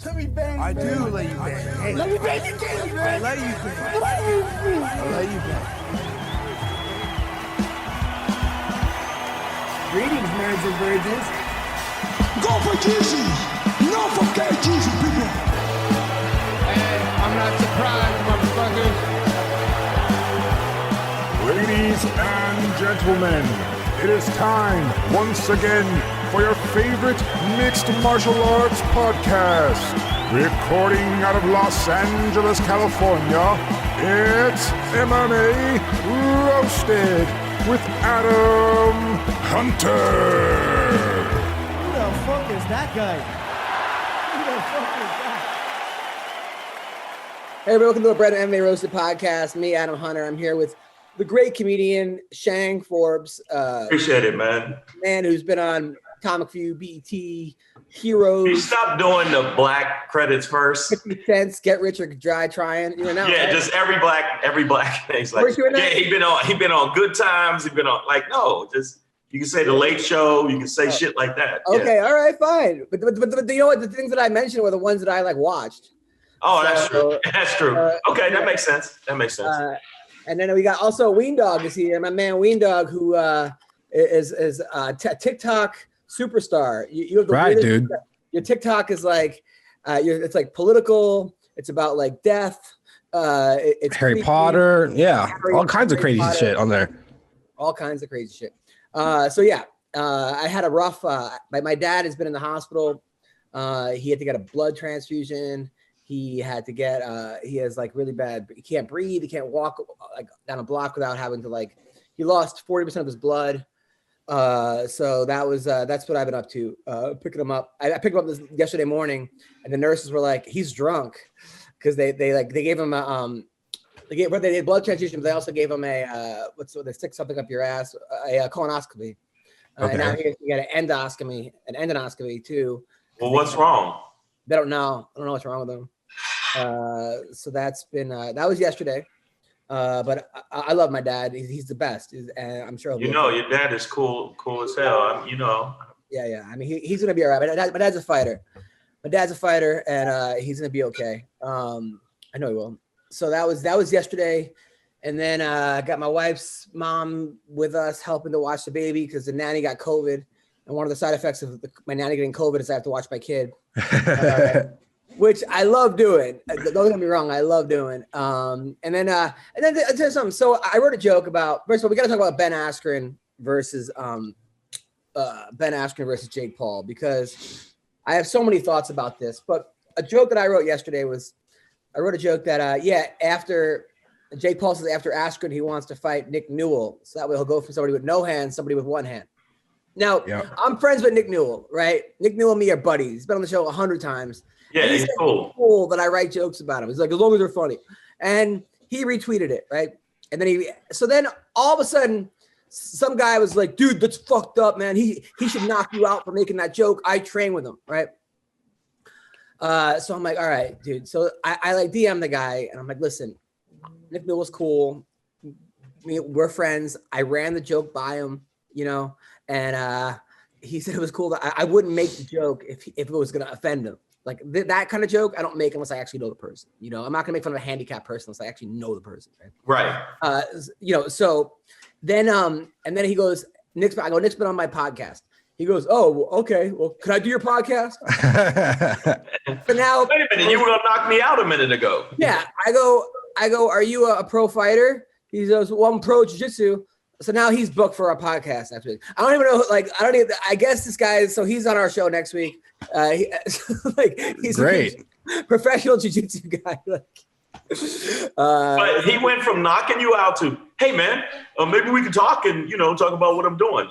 Let me bang. I do let you bang. Hey, let me bang you, man. I let you bang. I let you bang. Greetings, nerds and virgins. Go for Jesus. No for Jesus, people. Hey, I'm not surprised, motherfuckers. Ladies and gentlemen, it is time once again for your favorite mixed martial arts podcast. Recording out of Los Angeles, California, it's MMA Roasted with Adam Hunter. Who the fuck is that guy? Who the fuck is that? Hey, welcome to the MMA Roasted Podcast. Me, Adam Hunter. I'm here with the great comedian Shang Forbes. Appreciate it, man. Man who's been on Comic View, BET, Heroes. You stop doing the black credits first. 50 Cents, Get Rich or Die Trying. You're now, yeah, right? Just every black thing's like, yeah, he been on Good Times. He been on you can say The Late Show. You can say shit like that. Okay, yeah. all right, fine. But you know what? The things that I mentioned were the ones that I watched. Oh, that's true. That's true. Okay, that makes sense. And then we got also Weendawg is here. My man Weendawg, who is a TikTok superstar. You have the right, dude. Your TikTok is it's like political. It's about death. It's Harry creepy. Potter. Yeah, all kinds of crazy shit on there. All kinds of crazy shit. I had a rough. My dad has been in the hospital. He had to get a blood transfusion. He had to get. He has really bad. He can't breathe. He can't walk down a block without having to He lost 40% of his blood. So that's what I've been up to. Picking him up. I picked him up yesterday morning, and the nurses were like, "He's drunk," because they gave him they did blood transfusion, but they also gave him they stick something up your ass, a colonoscopy. Okay. And now he has to get an endoscopy too. Well, what's wrong? They don't know. I don't know what's wrong with him. So that's been that was yesterday. But I love my dad. He's the best. And I'm sure Your dad is cool as hell. Yeah. I mean, he's gonna be all right. My dad's a fighter. And he's gonna be okay. I know he will. So that was yesterday, and then I got my wife's mom with us helping to watch the baby because the nanny got COVID, and one of the side effects of my nanny getting COVID is I have to watch my kid, which I love doing. Don't get me wrong, I love doing. And then I'll tell you something. So I wrote a joke about. First of all, we got to talk about Ben Askren versus Jake Paul because I have so many thoughts about this. But a joke that I wrote yesterday was. I wrote a joke that, after Jake Paul says after Askren, he wants to fight Nick Newell. So that way he'll go for somebody with no hands, somebody with one hand. Now, I'm friends with Nick Newell, right? Nick Newell and me are buddies. He's been on the show 100 times. Yeah, he's cool that I write jokes about him. He's like, as long as they're funny. And he retweeted it, right? And then all of a sudden, some guy was like, dude, that's fucked up, man. He should knock you out for making that joke. I train with him, right? So I'm like, all right, dude. So I DM the guy and I'm like, listen, Nick Newell's cool. We're friends. I ran the joke by him, and he said it was cool that I wouldn't make the joke if it was going to offend him. That kind of joke, I don't make unless I actually know the person. I'm not going to make fun of a handicapped person unless I actually know the person. Right. So then, and then he goes, Nick's been on my podcast. He goes, oh, okay. Well, can I do your podcast? So now, wait a minute, you were gonna knock me out a minute ago. Yeah, I go. Are you a pro fighter? He goes, well, I'm pro jiu-jitsu. So now he's booked for our podcast next week. I don't even know. I guess this guy is. So he's on our show next week. He's great, a professional jiu-jitsu guy. But he went from knocking you out to, hey man, maybe we can talk and talk about what I'm doing.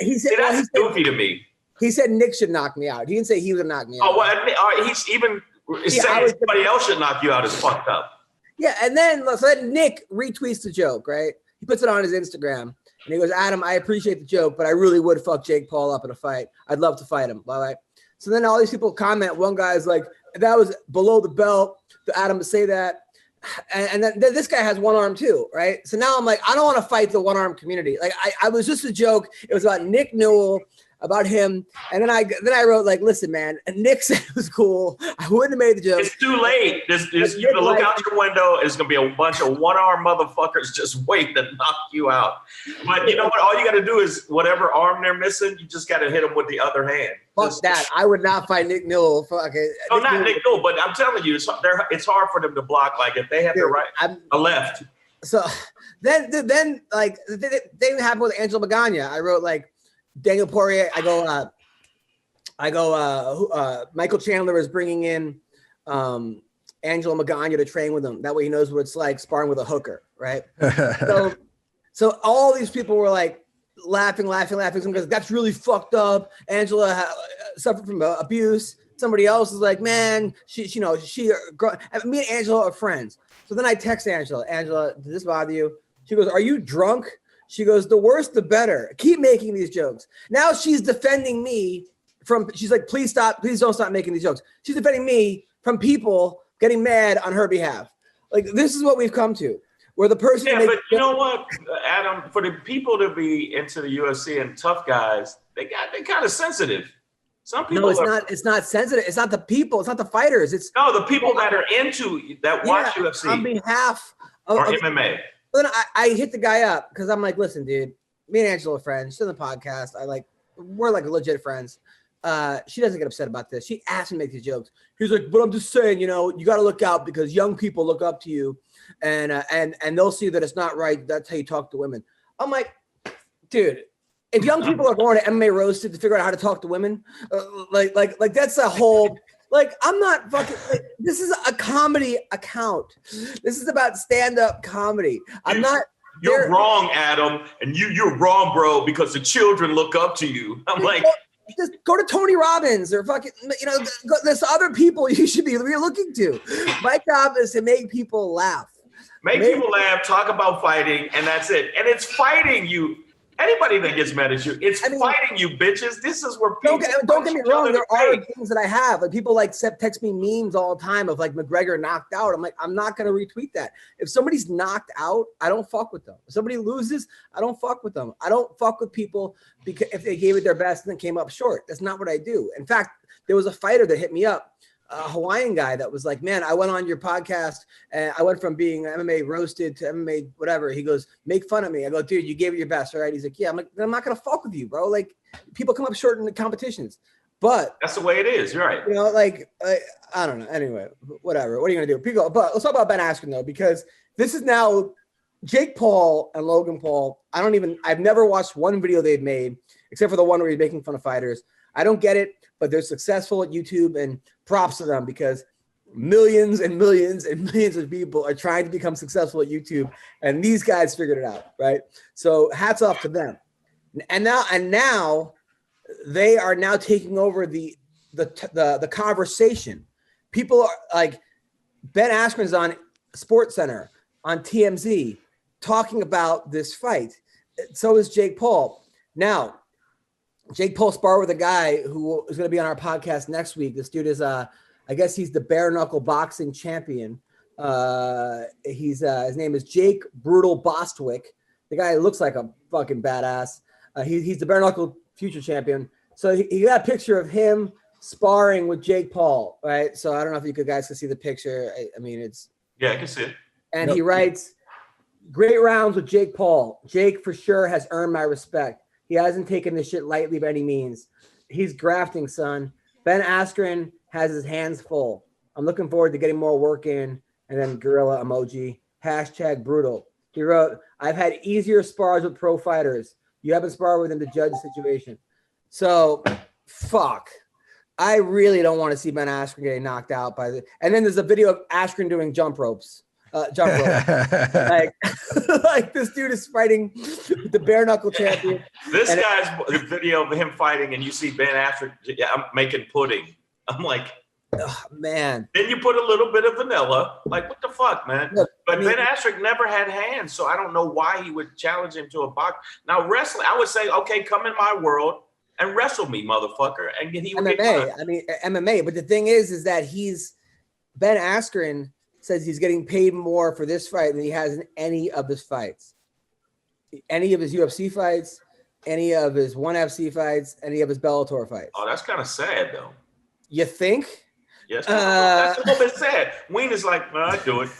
He said that's goofy to me. He said Nick should knock me out. He didn't say he would knock me out. Oh, well, he's even saying somebody else should knock you out is fucked up. Yeah, and then Nick retweets the joke, right? He puts it on his Instagram and he goes, Adam, I appreciate the joke, but I really would fuck Jake Paul up in a fight. I'd love to fight him. All right. So then all these people comment. One guy's like, that was below the belt for Adam to say that. And then this guy has one arm too, right? So now I'm like, I don't want to fight the one arm community. I was just a joke. It was about Nick Newell about him. And then I wrote like, listen, man, Nick said it was cool. I wouldn't have made the joke. It's too late. You can look out your window. It's going to be a bunch of one-arm motherfuckers just wait to knock you out. But you know what? All you got to do is whatever arm they're missing, you just got to hit them with the other hand. Fuck that. I would not fight Nick Newell. No, not Nick Newell, but I'm telling you, it's hard for them to block. Like if they have the right, a left. So then like they happened with Angela Magana. I wrote like Daniel Poirier. I go. Michael Chandler is bringing in Angela Magana to train with him. That way he knows what it's like sparring with a hooker, right? So all these people were like laughing because that's really fucked up. Angela suffered from abuse. Somebody else is like, man, me and Angela are friends. So then I text Angela. Angela, does this bother you? She goes, are you drunk? She goes, the worse, the better. Keep making these jokes. Now she's defending me she's like, please don't stop making these jokes. She's defending me from people getting mad on her behalf. Like, this is what we've come to. Where the person but you know what, Adam, for the people to be into the UFC and tough guys, they kind of sensitive. Some people it's not sensitive. It's not the people, it's not the fighters. It's the people that are into that watch UFC on behalf of MMA. Then I hit the guy up because I'm like, listen, dude, me and Angela are friends. She's on the podcast. We're like legit friends. She doesn't get upset about this. She asked me to make these jokes. He's like, but I'm just saying, you got to look out because young people look up to you and they'll see that it's not right. That's how you talk to women. I'm like, dude, if young people are going to MMA Roasted to figure out how to talk to women, like that's a whole, like, I'm not fucking, this is a comedy account. This is about stand-up comedy. You're wrong, Adam. And you're wrong, bro, because the children look up to you. I'm like, just go to Tony Robbins or fucking, there's other people you should be looking to. My job is to make people laugh. Make people laugh, talk about fighting, and that's it. And it's fighting you. Anybody that gets mad at you, fighting you, bitches. This is where people don't get me wrong. There are things that I have. Like people like text me memes all the time of like McGregor knocked out. I'm like, I'm not gonna retweet that. If somebody's knocked out, I don't fuck with them. If somebody loses, I don't fuck with them. I don't fuck with people because if they gave it their best and then came up short. That's not what I do. In fact, there was a fighter that hit me up. A Hawaiian guy that was like, man, I went on your podcast and I went from being MMA Roasted to MMA whatever. He goes, make fun of me. I go, dude, you gave it your best, right? He's like, yeah. I'm like, I'm not going to fuck with you, bro. Like, people come up short in the competitions. But that's the way it is. You're right. I don't know. Anyway, whatever. What are you going to do? People, but let's talk about Ben Askren, though, because this is now Jake Paul and Logan Paul. I've never watched one video they've made except for the one where he's making fun of fighters. I don't get it, but they're successful at YouTube, and props to them because millions and millions and millions of people are trying to become successful at YouTube, and these guys figured it out, right? So hats off to them. And now they are now taking over the conversation. People are like, Ben Askren's on SportsCenter, on TMZ, talking about this fight. So is Jake Paul. Now, Jake Paul sparred with a guy who is going to be on our podcast next week. This dude is, I guess he's the bare knuckle boxing champion. His name is Jake Brutal Bostwick. The guy looks like a fucking badass. He's the bare knuckle future champion. So he got a picture of him sparring with Jake Paul, right? So I don't know if you guys can see the picture. I mean, it's I can see it. And he writes, great rounds with Jake Paul. Jake for sure has earned my respect. He hasn't taken this shit lightly by any means. He's grafting, son. Ben Askren has his hands full. I'm looking forward to getting more work in. And then gorilla emoji. #brutal. He wrote, I've had easier spars with pro fighters. You haven't sparred with him to judge the situation. So, fuck. I really don't want to see Ben Askren getting knocked out by the. And then there's a video of Askren doing jump ropes. Like this dude is fighting the bare knuckle champion. This guy's video of him fighting, and you see Ben Askren. I'm making pudding. I'm like, oh, man. Then you put a little bit of vanilla. Like, what the fuck, man? Look, but Ben Askren never had hands, so I don't know why he would challenge him to a box. Now wrestling, I would say, okay, come in my world and wrestle me, motherfucker, and he would MMA. I mean MMA. But the thing is that Ben Askren says he's getting paid more for this fight than he has in any of his fights. Any of his UFC fights, any of his ONE FC fights, any of his Bellator fights. Oh, that's kind of sad, though. You think? Yes, that's a little bit sad. Wayne is like, well, I do it.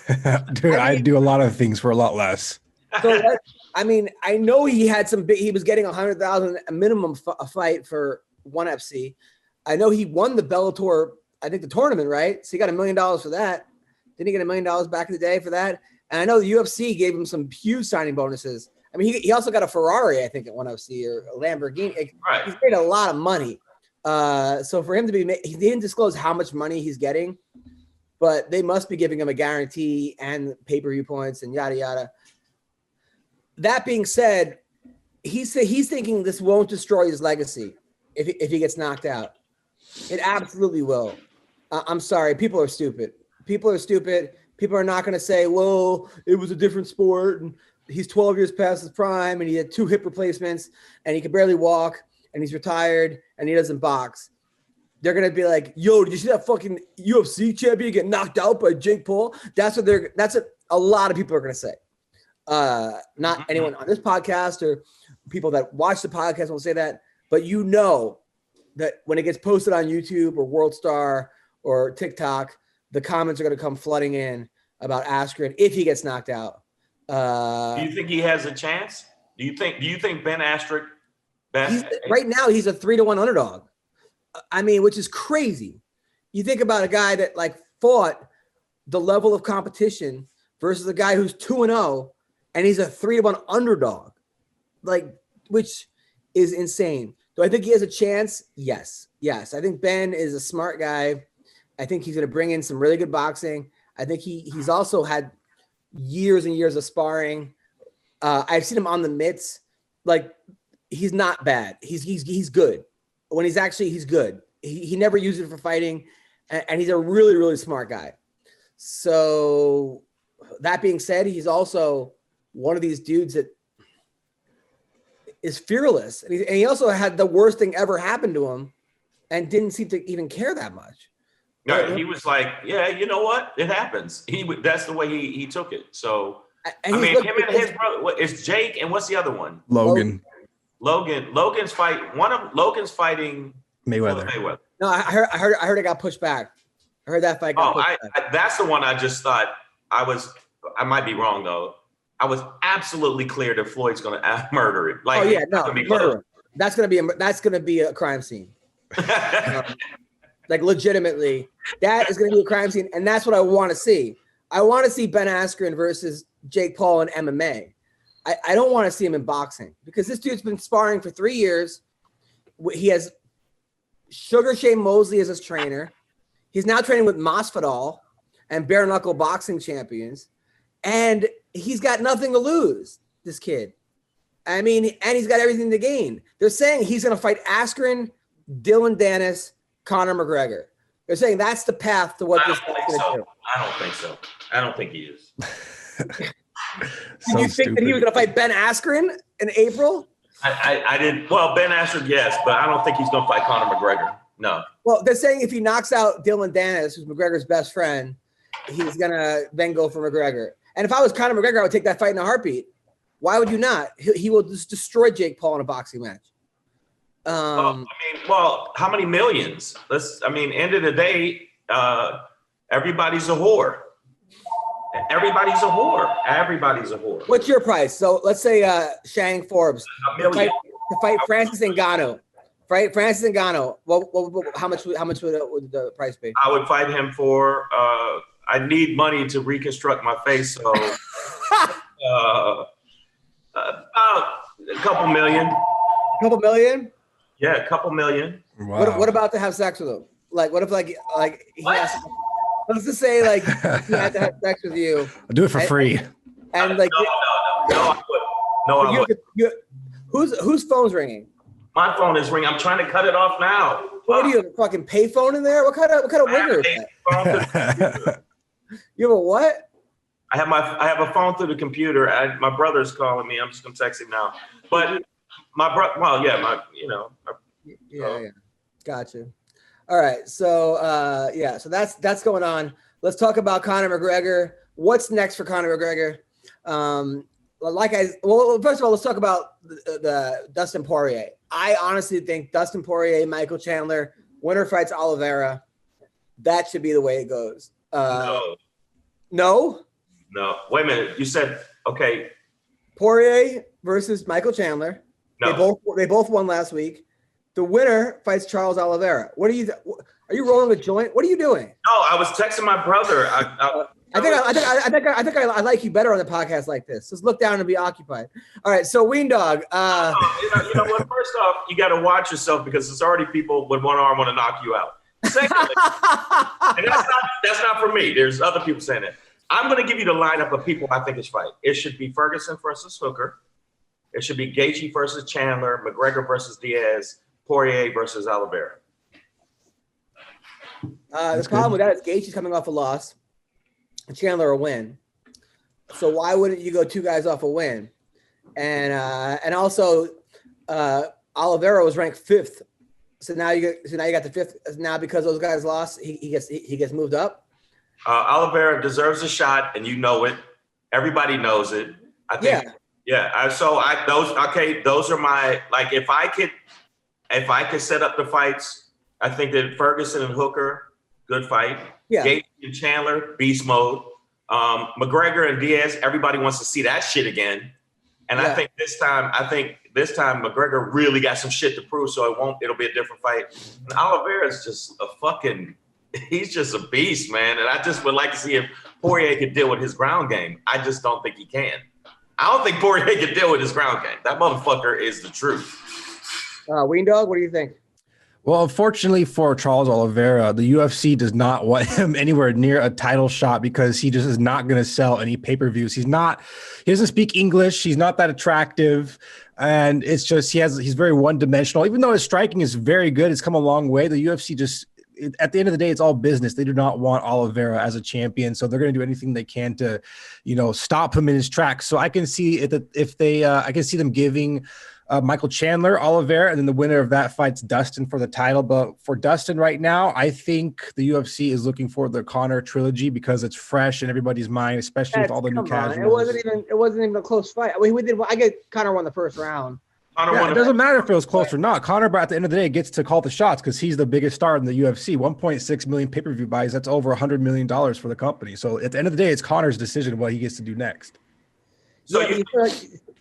Dude, I do a lot of things for a lot less. So I mean, I know he had some big. He was getting 100,000 a minimum a fight for ONE FC. I know he won the Bellator, I think the tournament, right? So he got $1 million for that. Didn't he get $1 million back in the day for that? And I know the UFC gave him some huge signing bonuses. I mean, he also got a Ferrari, I think, at ONE FC or a Lamborghini. Right. He's made a lot of money. So for him to be, he didn't disclose how much money he's getting, but they must be giving him a guarantee and pay-per-view points and yada yada. That being said, he's thinking this won't destroy his legacy if he gets knocked out. It absolutely will. I'm sorry, people are stupid. People are stupid. People are not going to say, "Well, it was a different sport, and he's 12 years past his prime, and he had 2 hip replacements, and he could barely walk, and he's retired, and he doesn't box." They're going to be like, "Yo, did you see that fucking UFC champion get knocked out by Jake Paul?" That's what a lot of people are going to say. Not anyone on this podcast or people that watch the podcast won't say that, but you know that when it gets posted on YouTube or World Star or TikTok, the comments are going to come flooding in about Askren if he gets knocked out. Do you think he has a chance? Do you think Ben Askren? Right now, he's a 3-1 underdog. I mean, which is crazy. You think about a guy that like fought the level of competition versus a guy who's 2-0, and he's a 3-1 underdog, like, which is insane. Do I think he has a chance? Yes. I think Ben is a smart guy. I think he's going to bring in some really good boxing. I think he's also had years and years of sparring. I've seen him on the mitts. Like, he's not bad. He's good. When he's good. He never uses it for fighting, and he's a really, really smart guy. So that being said, he's also one of these dudes that is fearless. And he also had the worst thing ever happen to him and didn't seem to even care that much. Right. He was like, yeah, you know what? It happens. That's the way he took it. So, him and his brother, it's Jake, and what's the other one? Logan. Logan's fighting Mayweather. No, I heard it got pushed back. I heard that fight got pushed back. That's the one I just thought I might be wrong though. I was absolutely clear that Floyd's going to murder him. Like, murder him. That's going to be a crime scene. Like, legitimately, that is going to be a crime scene, and that's what I want to see. I want to see Ben Askren versus Jake Paul in MMA. I don't want to see him in boxing because this dude's been sparring for 3 years. He has Sugar Shane Mosley as his trainer. He's now training with Masvidal and bare knuckle boxing champions, and he's got nothing to lose, this kid. I mean, and he's got everything to gain. They're saying he's going to fight Askren, Dylan Dennis, Conor McGregor. They're saying that's the path to what this guy's going to do. I don't think so. I don't think he is. Did you think that he was going to fight Ben Askren in April? I didn't. Well, Ben Askren, yes, but I don't think he's going to fight Conor McGregor. No. Well, they're saying if he knocks out Dylan Dennis, who's McGregor's best friend, he's going to then go for McGregor. And if I was Conor McGregor, I would take that fight in a heartbeat. Why would you not? He will just destroy Jake Paul in a boxing match. How many millions? End of the day, everybody's a whore. Everybody's a whore. What's your price? So let's say Shang Forbes $1 million. to fight Francis Ngannou. Right, Francis Ngannou. How much would the price be? I would fight him for. I need money to reconstruct my face, so about a couple million. Couple million? Yeah, a couple million. Wow. What about to have sex with him? Like, what if he has, let's just say like he had to have sex with you. I'll do it for free. And like, I wouldn't. Whose phone's ringing? My phone is ringing. I'm trying to cut it off now. What do you have, a fucking pay phone in there? What kind of ringer is that? You have a what? I have a phone through the computer. My brother's calling me. I'm just gonna text him now. But my brother, Yeah. Gotcha. All right. So so that's going on. Let's talk about Conor McGregor. What's next for Conor McGregor? first of all, let's talk about the Dustin Poirier. I honestly think Dustin Poirier, Michael Chandler, winner fights Oliveira. That should be the way it goes. No. Wait a minute. You said okay. Poirier versus Michael Chandler. No. They both won last week. The winner fights Charles Oliveira. Are you rolling a joint? What are you doing? No, I was texting my brother. I think I like you better on the podcast like this. Just look down and be occupied. All right, so Weendawg. You know what? First off, you got to watch yourself because there's already people with one arm want to knock you out. Secondly, and that's not for me. There's other people saying it. I'm going to give you the lineup of people I think is fight. It should be Ferguson versus Hooker. It should be Gaethje versus Chandler, McGregor versus Diaz, Poirier versus Oliveira. The problem with that is Gaethje's coming off a loss, and Chandler a win. So why wouldn't you go two guys off a win? And also Oliveira was ranked 5th. So now you got the 5th. Now because those guys lost, he gets moved up. Oliveira deserves a shot, and you know it. Everybody knows it. I think. Yeah. Those are my if I could set up the fights, I think that Ferguson and Hooker, good fight. Yeah. Gaethje and Chandler, beast mode. McGregor and Diaz, everybody wants to see that shit again. And I think this time McGregor really got some shit to prove, so it'll be a different fight. And Oliveira is just he's just a beast, man. And I just would like to see if Poirier could deal with his ground game. I just don't think he can. I don't think Poirier can deal with his ground game. That motherfucker is the truth. Weendawg, what do you think? Well, unfortunately for Charles Oliveira, the UFC does not want him anywhere near a title shot because he just is not going to sell any pay-per-views. He doesn't speak English. He's not that attractive. And it's just, he's very one-dimensional. Even though his striking is very good, it's come a long way. The UFC at the end of the day, it's all business. They do not want Oliveira as a champion. So they're going to do anything they can to, stop him in his tracks. So I can see I can see them giving Michael Chandler, Oliveira, and then the winner of that fights Dustin for the title. But for Dustin right now, I think the UFC is looking for the Conor trilogy because it's fresh in everybody's mind, especially with all the new casuals. It wasn't even a close fight. I get Conor won the first round. It doesn't matter if it was close or not. Conor, but at the end of the day, gets to call the shots because he's the biggest star in the UFC. 1.6 million pay-per-view buys. That's over $100 million for the company. So at the end of the day, it's Conor's decision what he gets to do next. So you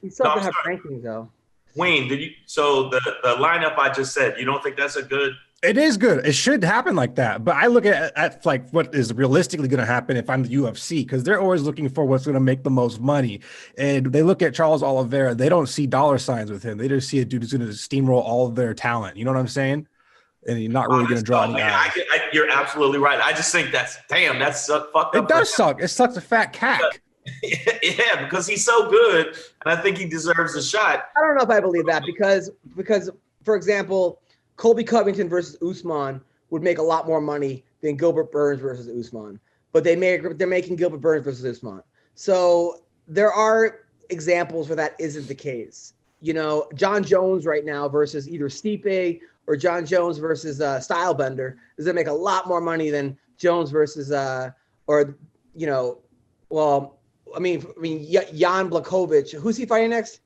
still have to have rankings, though. Wayne, so the lineup I just said, you don't think that's a good? It is good. It should happen like that. But I look at what is realistically going to happen if I'm the UFC, because they're always looking for what's going to make the most money. And they look at Charles Oliveira. They don't see dollar signs with him. They just see a dude who's going to steamroll all of their talent. You know what I'm saying? And you're not really going to draw any eyes. You're absolutely right. I just think that's fucked up. It does suck. It sucks a fat cack. Yeah, because he's so good, and I think he deserves a shot. I don't know if I believe that because for example, Colby Covington versus Usman would make a lot more money than Gilbert Burns versus Usman, but they're making Gilbert Burns versus Usman. So there are examples where that isn't the case. John Jones right now versus either Stipe or John Jones versus Stylebender is going to make a lot more money than Jones versus Jan Blachowicz. Who's he fighting next?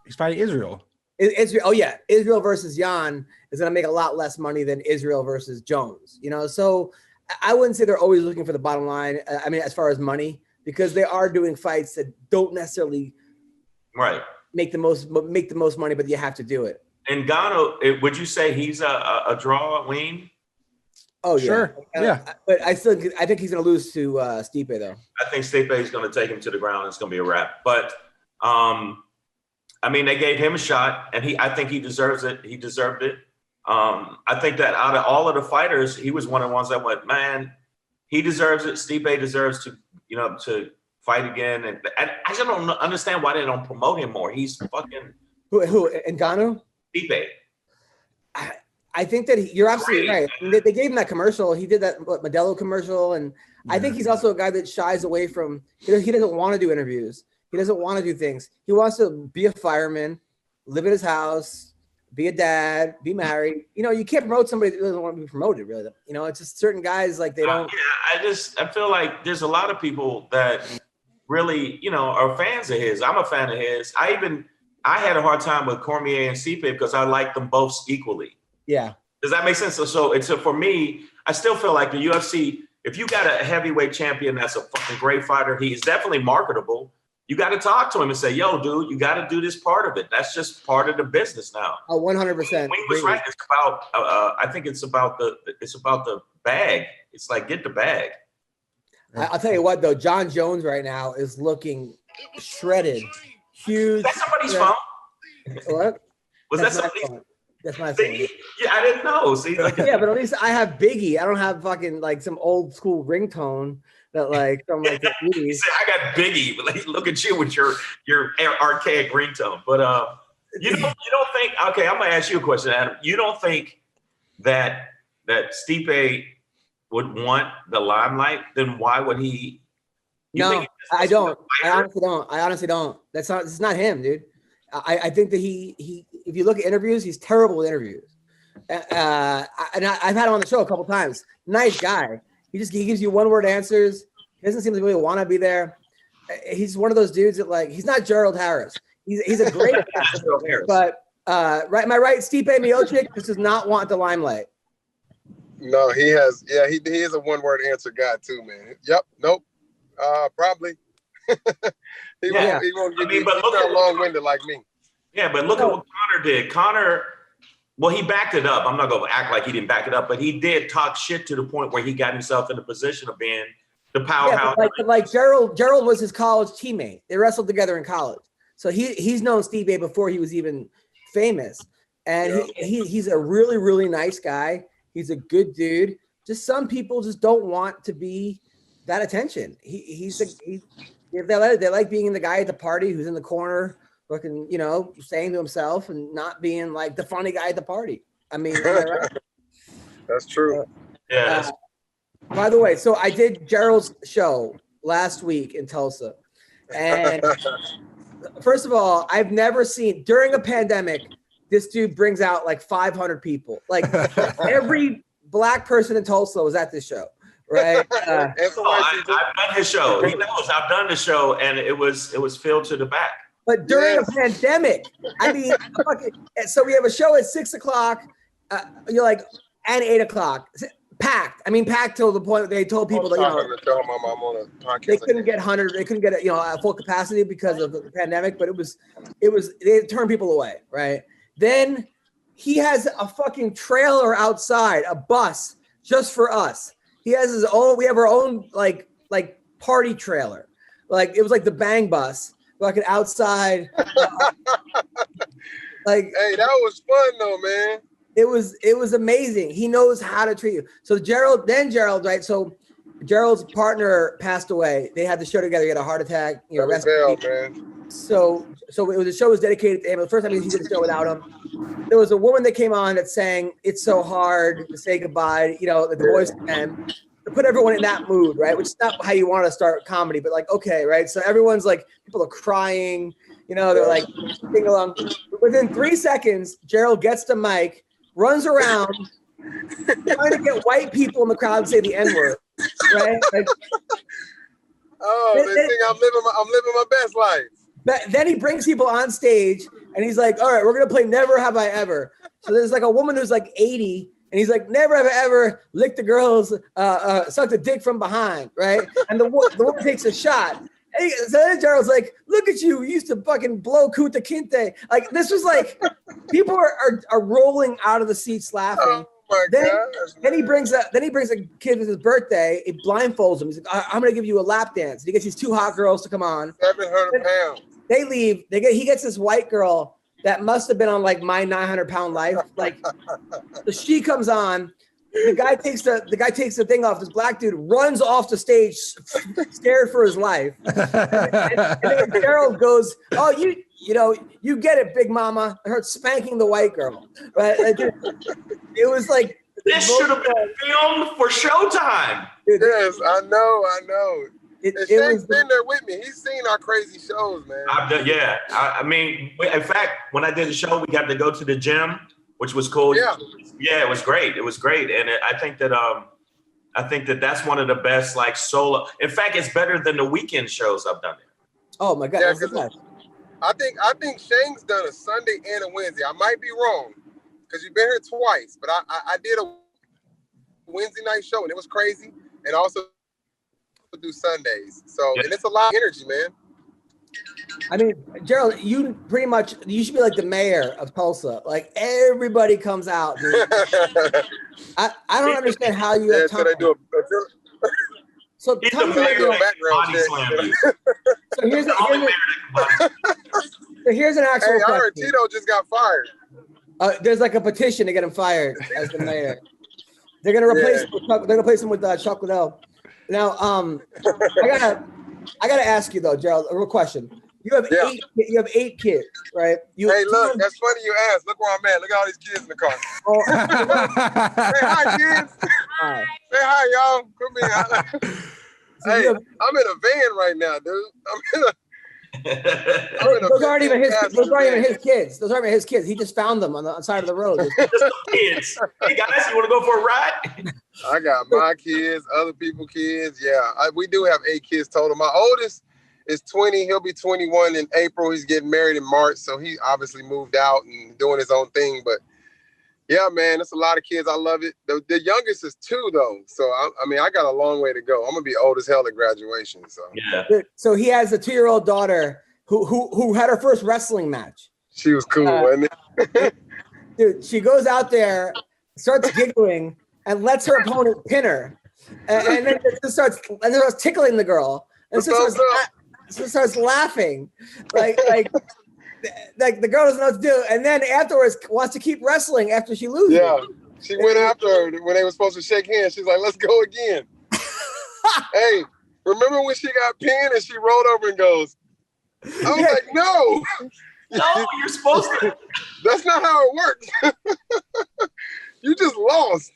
He's fighting Israel. Israel. Oh yeah, Israel versus Jan is going to make a lot less money than Israel versus Jones. So I wouldn't say they're always looking for the bottom line. As far as money, because they are doing fights that don't necessarily make the most money, but you have to do it. And Ngannou, would you say he's a draw, Wayne? Oh yeah. Sure. Yeah. But I think he's going to lose to Stipe though. I think Stipe is going to take him to the ground. It's going to be a wrap. But they gave him a shot, and I think he deserves it. He deserved it. I think that out of all of the fighters, he was one of the ones that went, man, he deserves it. Stipe deserves to fight again. And I just don't understand why they don't promote him more. He's fucking who Ngannou? Stipe. I think that you're absolutely right. They gave him that commercial. He did that Modelo commercial, and I think he's also a guy that shies away from. He doesn't want to do interviews. He doesn't want to do things. He wants to be a fireman, live in his house, be a dad, be married. You can't promote somebody that doesn't want to be promoted. Really, it's just certain guys they don't. I feel like there's a lot of people that really, are fans of his. I'm a fan of his. I had a hard time with Cormier and Stipe because I like them both equally. Yeah. Does that make sense? So for me, I still feel like the UFC, if you got a heavyweight champion that's a fucking great fighter, he's definitely marketable. You got to talk to him and say, yo, dude, you got to do this part of it. That's just part of the business now. Oh, 100%. Wayne was right. It's about, I think it's about the bag. It's like, get the bag. I'll tell you what, though, John Jones right now is looking shredded. Huge. That's somebody's phone. What? That somebody's phone? That's my phone. Yeah, I didn't know. See, yeah, but at least I have Biggie. I don't have fucking like some old school ringtone that like from like the 80s. I got Biggie, but like, look at you with your archaic ringtone. But you don't think? Okay, I'm gonna ask you a question, Adam. You don't think that Stipe would want the limelight? Then why would he? No, I don't. I honestly don't. It's not him, dude. I think that he if you look at interviews, he's terrible with interviews. And I've had him on the show a couple times. Nice guy. He gives you one word answers. He doesn't seem to really want to be there. He's one of those dudes that like he's not Gerald Harris. He's a great actor, but right, am I right? Stipe Miocic just does not want the limelight. No, he has. Yeah, he is a one word answer guy too, man. Yep. Nope. Probably. He won't give you. He's not long-winded like me. Yeah, but look at what Conor did. Conor, well, he backed it up. I'm not going to act like he didn't back it up, but he did talk shit to the point where he got himself in the position of being the powerhouse. Yeah, like Gerald was his college teammate. They wrestled together in college. So he's known Stipe before he was even famous. And he's a really, really nice guy. He's a good dude. Just some people just don't want to be that attention. They like being the guy at the party who's in the corner looking, saying to himself and not being like the funny guy at the party. I mean, right? That's true. By the way, so I did Gerald's show last week in Tulsa. And first of all, I've never seen during a pandemic, this dude brings out like 500 people. Like every black person in Tulsa was at this show. Right. I've done his show. He knows I've done the show, and it was filled to the back. But during a pandemic, I mean, so we have a show at 6:00. You're like, and 8:00, packed. I mean, packed till the point they told people that they couldn't get 100. They couldn't get at full capacity because of the pandemic. But it was they turned people away. Right. Then he has a fucking trailer outside, a bus just for us. He has his own. We have our own like party trailer. Like it was like the Bang Bus, like an outside. Like hey, that was fun though, man. It was amazing. He knows how to treat you. So Gerald, right? So Gerald's partner passed away. They had the show together. He had a heart attack. Man. So the show was dedicated to him. It was the first time he did the show without him. There was a woman that came on that sang, "It's so hard to say goodbye." The voice and to put everyone in that mood, right? Which is not how you want to start comedy, but like okay, right? So everyone's like, people are crying. They're like sing along. Within 3 seconds, Gerald gets the mic, runs around, trying to get white people in the crowd to say the N-word, right? Like, they think I'm living my best life. But then he brings people on stage and he's like, all right, we're going to play Never Have I Ever. So there's like a woman who's like 80 and he's like, never have I ever licked a girl's, sucked a dick from behind, right? And the woman takes a shot. And so then Gerald's like, look at you used to fucking blow Kunta Kinte. Like this was like, people are rolling out of the seats laughing. Oh my gosh, then he brings a kid with his birthday. He blindfolds him. He's like, I'm gonna give you a lap dance. And he gets these 2 hot girls to come on. 700 pounds. They leave. He gets this white girl that must have been on like my 900-pound life. Like, so she comes on. The guy takes the thing off. This black dude runs off the stage, scared for his life. And then Gerald goes, "Oh, you get it, Big Mama." Her spanking the white girl, but it was like this should have been filmed for Showtime. Yes, I know. Shane's been there with me. He's seen our crazy shows, man. I mean, in fact, when I did the show, we got to go to the gym, which was cool. Yeah, it was great. And I think that I think that's one of the best like solo. In fact, it's better than the weekend shows I've done. Oh my God. Yeah, I think Shane's done a Sunday and a Wednesday. I might be wrong because you've been here twice, but I did a Wednesday night show and it was crazy. And also do Sundays. So, and it's a lot of energy, man. I mean, Gerald, you should be like the mayor of Tulsa. Like everybody comes out, dude. I don't understand how you have time. So they do So tell me background check. So here's an actual question. I heard Tito just got fired. There's like a petition to get him fired as the mayor. They're gonna replace him with Chuck Liddell. Now, I gotta ask you though, Gerald, a real question. You have 8 kids, right? Hey, look, that's funny you asked. Look where I'm at. Look at all these kids in the car. Say hi, kids. Hi. Say hi, y'all. Come here. Hey, I'm in a van right now, dude. Those aren't even his kids. Those aren't even his kids. He just found them on the side of the road. Kids. Hey guys, you want to go for a ride? I got my kids, other people's kids. Yeah, we do have 8 kids total. My oldest is 20. He'll be 21 in April. He's getting married in March, so he obviously moved out and doing his own thing. But yeah, man, it's a lot of kids. I love it. The youngest is 2 though, so I got a long way to go. I'm gonna be old as hell at graduation. So yeah. So he has a 2-year-old daughter who had her first wrestling match. She was cool, wasn't it? Dude, she goes out there, starts giggling, and lets her opponent pin her, and then starts tickling the girl, and starts laughing, like the girl doesn't know what to do, and then afterwards wants to keep wrestling after she loses. Yeah, she went after her when they were supposed to shake hands. She's like, "Let's go again." Hey, remember when she got pinned and she rolled over and goes, I was like, no, you're supposed to. That's not how it works. You just lost.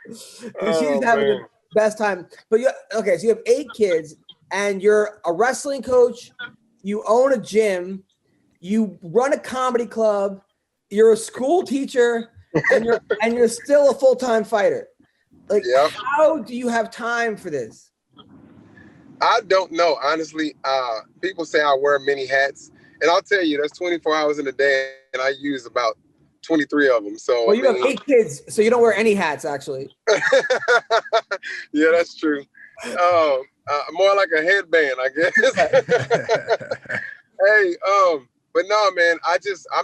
She's having the best time. But so you have 8 kids, and you're a wrestling coach. You own a gym. You run a comedy club. You're a school teacher, and you're still a full-time fighter. Like, how do you have time for this? I don't know, honestly. People say I wear many hats, and I'll tell you, there's 24 hours in a day, and I use about 23 of them. So, well, you have 8 kids, so you don't wear any hats, actually. Yeah, that's true. More like a headband, I guess. Hey, but no, man, I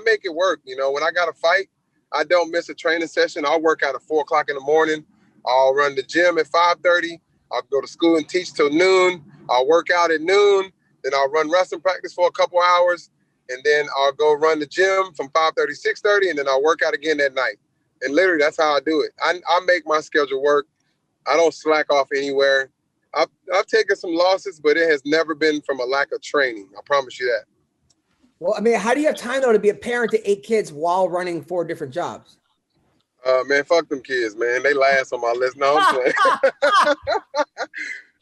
make it work. You know, when I got to fight, I don't miss a training session. I'll work out at 4:00 in the morning. I'll run the gym at 5:30. I'll go to school and teach till noon. I'll work out at noon. Then I'll run wrestling practice for a couple hours. And then I'll go run the gym from 5:30, 6:30. And then I'll work out again that night. And literally, that's how I do it. I make my schedule work. I don't slack off anywhere. I've taken some losses, but it has never been from a lack of training. I promise you that. Well, I mean, how do you have time, though, to be a parent to 8 kids while running 4 different jobs? Man, fuck them kids, man. They last on my list. No, I'm playing.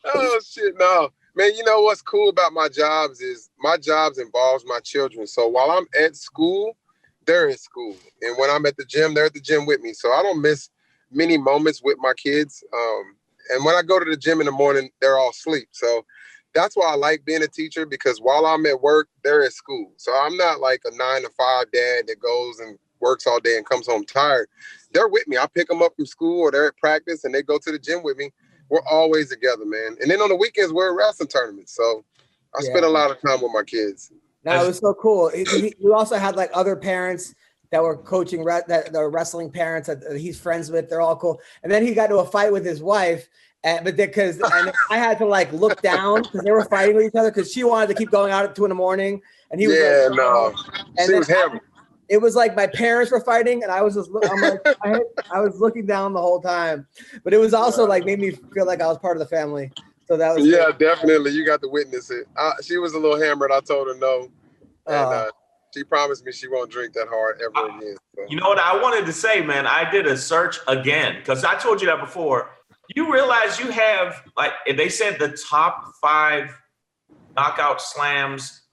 Oh, shit, no. Man, you know what's cool about my jobs is my jobs involves my children. So while I'm at school, they're in school. And when I'm at the gym, they're at the gym with me. So I don't miss many moments with my kids. And when I go to the gym in the morning, they're all asleep. So that's why I like being a teacher, because while I'm at work, they're at school. So I'm not like a 9-to-5 dad that goes and works all day and comes home tired. They're with me. I pick them up from school or they're at practice and they go to the gym with me. We're always together, man. And then on the weekends, we're at wrestling tournaments. So I spend a lot of time with my kids. No, it was so cool. We also had like other parents that were coaching, that the wrestling parents that he's friends with. They're all cool. And then he got to a fight with his wife. And I had to like look down because they were fighting with each other because she wanted to keep going out at 2 a.m. And he was she was heavy. It was like my parents were fighting, and I was I was looking down the whole time. But it was also like made me feel like I was part of the family. So that was great. Definitely. You got to witness it. She was a little hammered. I told her no, and she promised me she won't drink that hard ever again. So. You know what I wanted to say, man? I did a search again because I told you that before. You realize you have, like, they said the top 5 knockout slams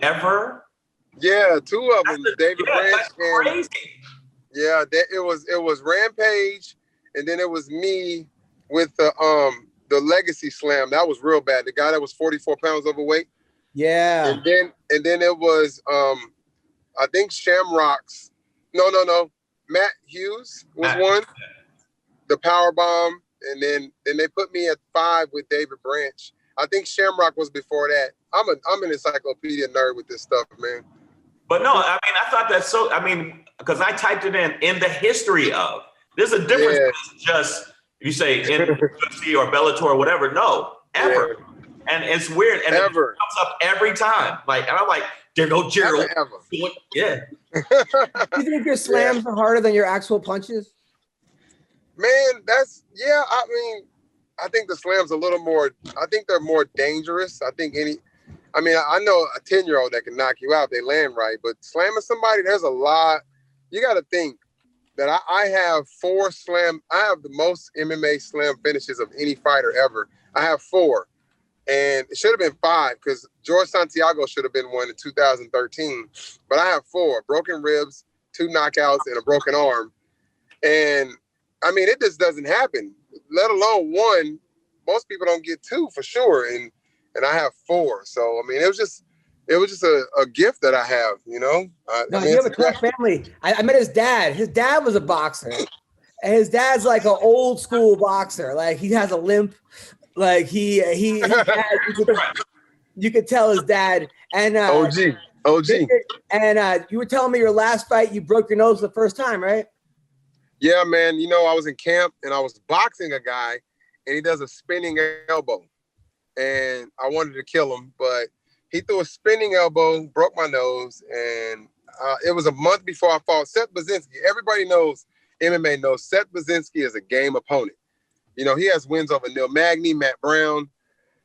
ever. Yeah, 2 of them. David Branch. That's crazy. Yeah, it was Rampage, and then it was me with the Legacy Slam. That was real bad. The guy that was 44 pounds overweight. Yeah. And then it was I think Shamrock's. No. Matt Hughes was one. The power bomb, and then they put me at 5 with David Branch. I think Shamrock was before that. I'm an encyclopedia nerd with this stuff, man. But no, I mean, I thought that's so. I mean, because I typed it in the history of. There's a difference. Than just if you say in UFC or Bellator or whatever. No, ever. Yeah. And it's weird. And it comes up every time. Like, and I'm like, there go Gerald. Ever. Yeah. You think your slams are harder than your actual punches? Man, I mean, I think the slams a little more. I think they're more dangerous. I know a 10-year-old that can knock you out if they land right, but slamming somebody, there's a lot. You got to think that I have 4 slam. I have the most MMA slam finishes of any fighter ever. I have 4. And it should have been 5 because George Santiago should have been one in 2013. But I have 4 broken ribs, 2 knockouts, and a broken arm. And I mean, it just doesn't happen, let alone 1. Most people don't get 2 for sure. And I have 4. So, I mean, it was just a gift that I have, you know? No, you have a tough family. I met his dad. His dad was a boxer. And his dad's like an old school boxer. Like, he has a limp. Like he you could tell his dad. And OG. And you were telling me your last fight, you broke your nose the first time, right? Yeah, man. You know, I was in camp and I was boxing a guy and he does a spinning elbow. And I wanted to kill him, but he threw a spinning elbow, broke my nose. And it was a month before I fought Seth Baczynski. Everybody knows, MMA knows Seth Baczynski is a game opponent. You know, he has wins over Neil Magny, Matt Brown,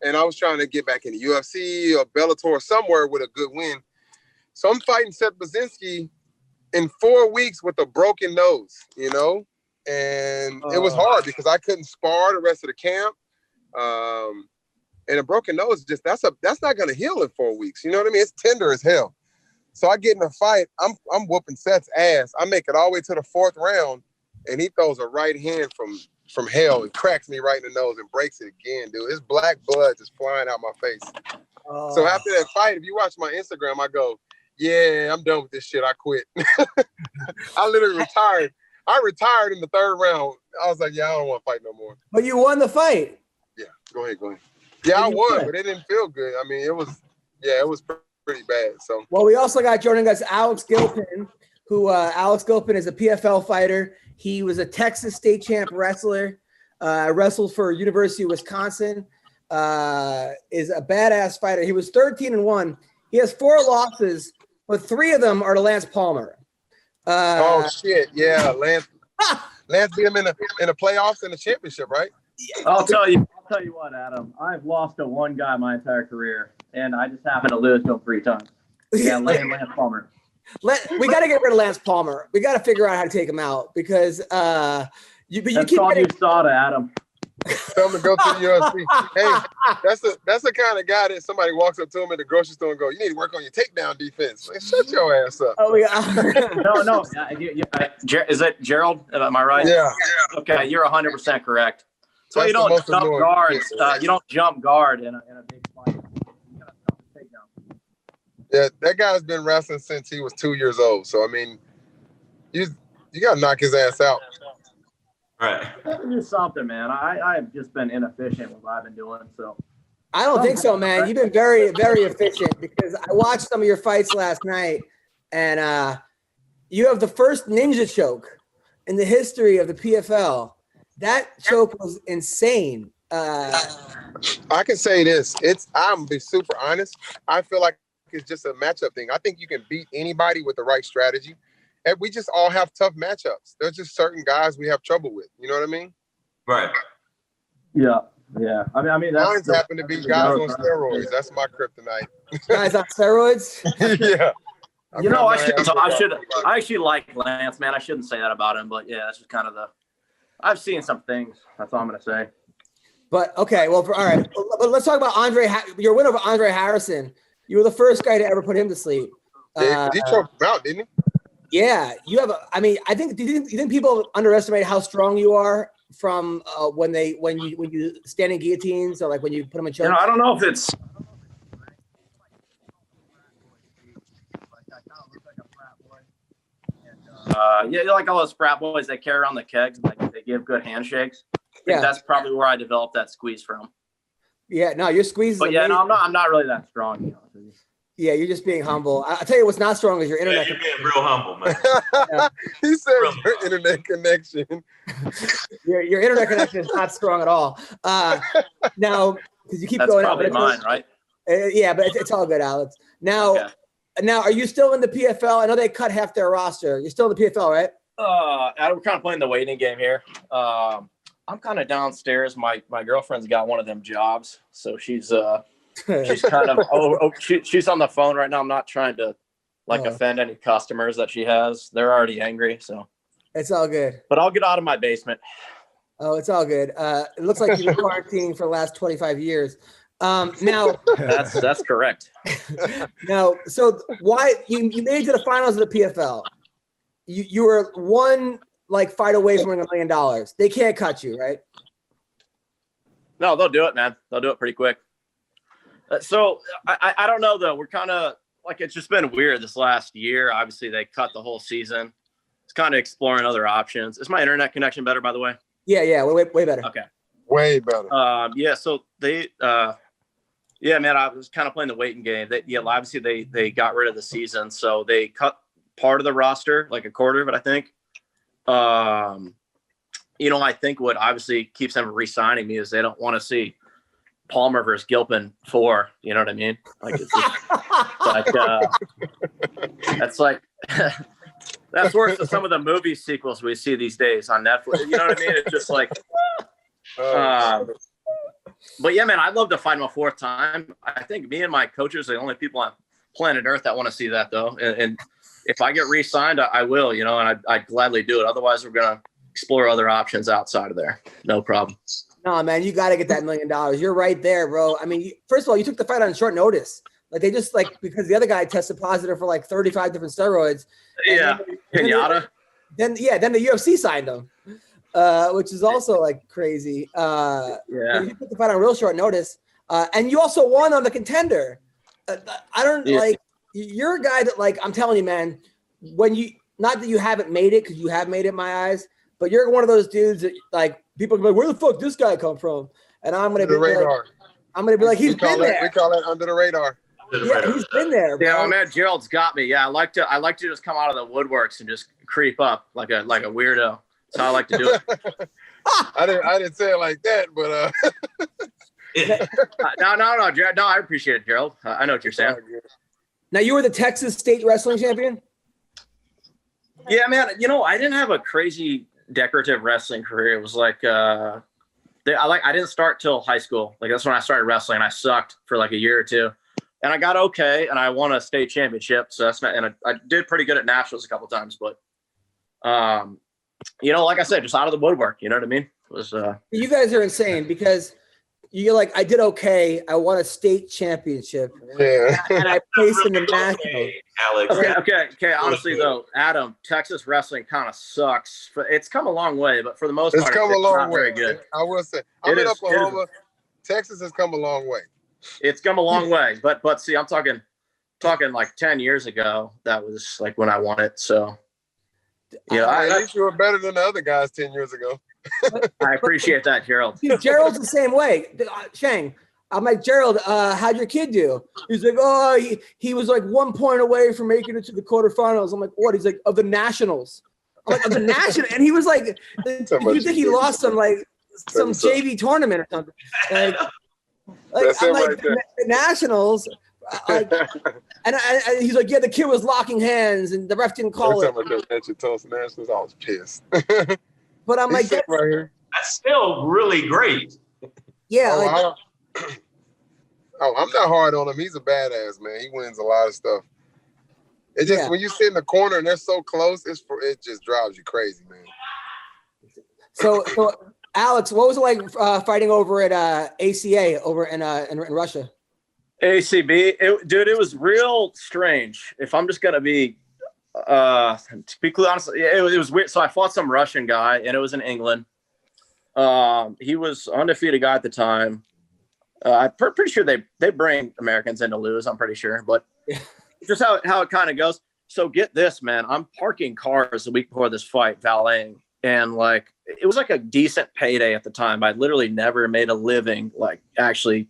and I was trying to get back in the UFC or Bellator somewhere with a good win. So I'm fighting Seth Baczynski in 4 weeks with a broken nose, you know, and it was hard because I couldn't spar the rest of the camp. And a broken nose, that's not going to heal in 4 weeks. You know what I mean? It's tender as hell. So I get in a fight. I'm whooping Seth's ass. I make it all the way to the 4th round, and he throws a right hand from hell and cracks me right in the nose and breaks it again, dude. His black blood just flying out my face. So after that fight, if you watch my Instagram, I go, yeah, I'm done with this shit. I quit. I literally retired. I retired in the 3rd round. I was like, yeah, I don't want to fight no more. But you won the fight. Yeah, go ahead. Yeah, I won, but it didn't feel good. I mean, it was pretty bad. So. Well, we also got joining us Alex Gilpin, who Alex Gilpin is a PFL fighter. He was a Texas state champ wrestler, wrestled for University of Wisconsin, is a badass fighter. He was 13-1. He has 4 losses, but 3 of them are to Lance Palmer. Oh shit! Yeah, Lance beat him in the playoffs and the championship, right? I'll tell you what, Adam. I've lost to one guy my entire career, and I just happened to lose to him 3 times. Yeah, Lance Palmer. We got to get rid of Lance Palmer. We got to figure out how to take him out because you keep all you saw to Adam. Tell him to go to the UFC. Hey, that's the kind of guy that somebody walks up to him at the grocery store and go, "You need to work on your takedown defense." Like, shut your ass up. Oh yeah. No. Is that Gerald? Am I right? Yeah. Okay, you're 100% correct. So you don't jump guards. You don't jump guard in a big fight. You gotta jump the takedown. Yeah, that guy's been wrestling since he was 2 years old. So I mean, you gotta knock his ass out. Right. Do something, man. I've just been inefficient with what I've been doing. So I don't think so, man. You've been very, very efficient because I watched some of your fights last night, and you have the first ninja choke in the history of the PFL. That choke was insane. I can say this. I'm gonna be super honest. I feel like it's just a matchup thing. I think you can beat anybody with the right strategy. And we just all have tough matchups. There's just certain guys we have trouble with. You know what I mean? Right. Yeah. I mean, mine happen to be guys on steroids. That's my kryptonite. Guys on steroids? Yeah. You know, I actually like Lance, man. I shouldn't say that about him, but yeah, that's just kind of I've seen some things. That's all I'm gonna say. But okay, well, all right. But let's talk about Andre. Your win over Andre Harrison. You were the first guy to ever put him to sleep. He choked him out, didn't he? Yeah, you have. I think. Do you think people underestimate how strong you are? from when you stand in guillotines, or like when you put them in chokes? I don't know if it's. Like all those frat boys that carry around the kegs, like they give good handshakes. I think that's probably where I developed that squeeze from. Yeah, no, your squeeze. But yeah, no, I'm not really that strong. You know. Yeah, you're just being humble. I'll tell you what's not strong is your internet. You're being real humble, man. He said your internet connection. Your internet connection is not strong at all. Now, because you keep That's going probably out. Mine, right? Yeah, but it's all good, Alex. Now, are you still in the PFL? I know they cut half their roster. You're still in the PFL, right? We're kind of playing the waiting game here. I'm kind of downstairs. My girlfriend's got one of them jobs, so she's kind of she's on the phone right now. I'm not trying to offend any customers that she has. They're already angry, so it's all good. But I'll get out of my basement. Oh, it's all good. It looks like you've been quarantining for the last 25 years. Now that's correct. Now, so why you made it to the finals of the PFL? You were one fight away from winning $1 million. They can't cut you, right? No, they'll do it, man. They'll do it pretty quick. So I don't know though. We're kind of it's just been weird this last year. Obviously, they cut the whole season. It's kind of exploring other options. Is my internet connection better, by the way? Yeah, way better. Okay, way better. So they, man, I was kind of playing the waiting game. Obviously they got rid of the season, so they cut part of the roster, like a quarter of it, I think. I think what obviously keeps them re-signing me is they don't want to see Palmer versus Gilpin 4. You know what I mean? It's just, that's worse than some of the movie sequels we see these days on Netflix. You know what I mean? It's just but yeah, man, I'd love to fight him a 4th time. I think me and my coaches are the only people on planet Earth that want to see that, though. And if I get re-signed, I will, and I'd gladly do it. Otherwise, we're going to explore other options outside of there. No problem. No, man, you got to get that $1 million. You're right there, bro. I mean, first of all, you took the fight on short notice. They just because the other guy tested positive for 35 different steroids. Yeah, Pinata. Then the UFC signed him, which is also crazy. You took the fight on real short notice, and you also won on the Contender. I don't You're a guy that I'm telling you, man. When you not that you haven't made it, because you have made it in my eyes, but you're one of those dudes that people can be like, where the fuck this guy come from? And I'm gonna be like, he's been there. We call it under the radar. Yeah, he's been there, bro. Yeah, man, Gerald's got me. Yeah, I like to just come out of the woodworks and just creep up like a weirdo. That's how I like to do it. I didn't say it like that, but no, Gerald. No, I appreciate it, Gerald. I know what you're saying. Now, you were the Texas State Wrestling Champion? Yeah, man. I didn't have a crazy decorative wrestling career. It was I didn't start till high school. That's when I started wrestling. I sucked for a year or two. And I got okay, and I won a state championship. So that's not, and I did pretty good at nationals a couple of times. But, like I said, just out of the woodwork. You know what I mean? It was. You guys are insane because you're I did okay. I won a state championship. Yeah. And I placed in the nationals. Alex. Okay. Honestly, though, Adam, Texas wrestling kind of sucks. It's come a long way, but for the most part, it's come a long way. Very good. I will say, I'm in Oklahoma. Texas has come a long way. It's come a long way, but see, I'm talking 10 years ago. That was when I won it. So, at least you were better than the other guys 10 years ago. I appreciate that, Gerald. Dude, Gerald's the same way. Shang, I'm like, Gerald, how'd your kid do? He's like, oh, he was 1 point away from making it to the quarterfinals. I'm like, what? He's like, of the nationals. I'm like, of the national, and he was like, you think he lost some JV tournament or something? The nationals, and he's like, yeah, the kid was locking hands, and the ref didn't call it. At your Tulsa Nationals, I was pissed. But I'm like, right here. That's still really great. Yeah. I'm not hard on him. He's a badass, man. He wins a lot of stuff. It's just when you sit in the corner and they're so close, it just drives you crazy, man. So Alex, what was it like fighting over at ACA over in Russia? ACB, it was real strange. If I'm just gonna be to be honest, it was weird. So I fought some Russian guy, and it was in England. He was undefeated guy at the time. I'm pretty sure they bring Americans in to lose. I'm pretty sure, but just how it kind of goes. So get this, man. I'm parking cars the week before this fight, valeting, and like it was like a decent payday at the time. I literally never made a living like actually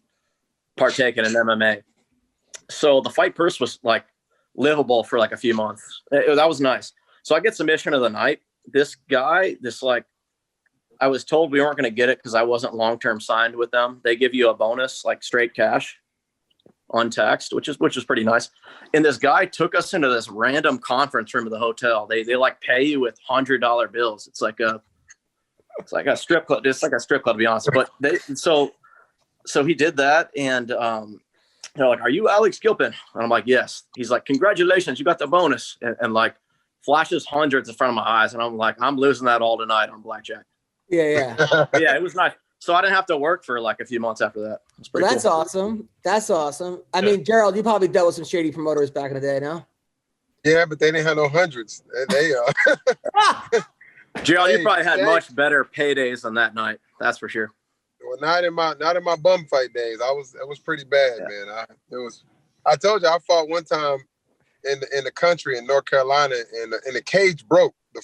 partaking in MMA. So the fight purse was like livable for like a few months. That was nice. So I get submission of the night. This guy, I was told we weren't going to get it because I wasn't long-term signed with them. They give you a bonus, like straight cash, untaxed, which is pretty nice. And this guy took us into this random conference room of the hotel. They like pay you with $100 bills. It's like a strip club. It's like a strip club, to be honest. But so he did that, and they're like, "Are you Alex Gilpin?" And I'm like, "Yes." He's like, "Congratulations, you got the bonus," and like flashes hundreds in front of my eyes, and I'm like, "I'm losing that all tonight on blackjack." Yeah. Yeah, it was nice. So I didn't have to work for like a few months after that. Well, that's cool. Awesome. That's awesome. I mean, Gerald, you probably dealt with some shady promoters back in the day, no? Yeah, but they didn't have no hundreds. Gerald, you probably had much better paydays than that night. That's for sure. Well, not in my bum fight days. It was pretty bad, man. I told you I fought one time in the country in North Carolina, and the cage broke the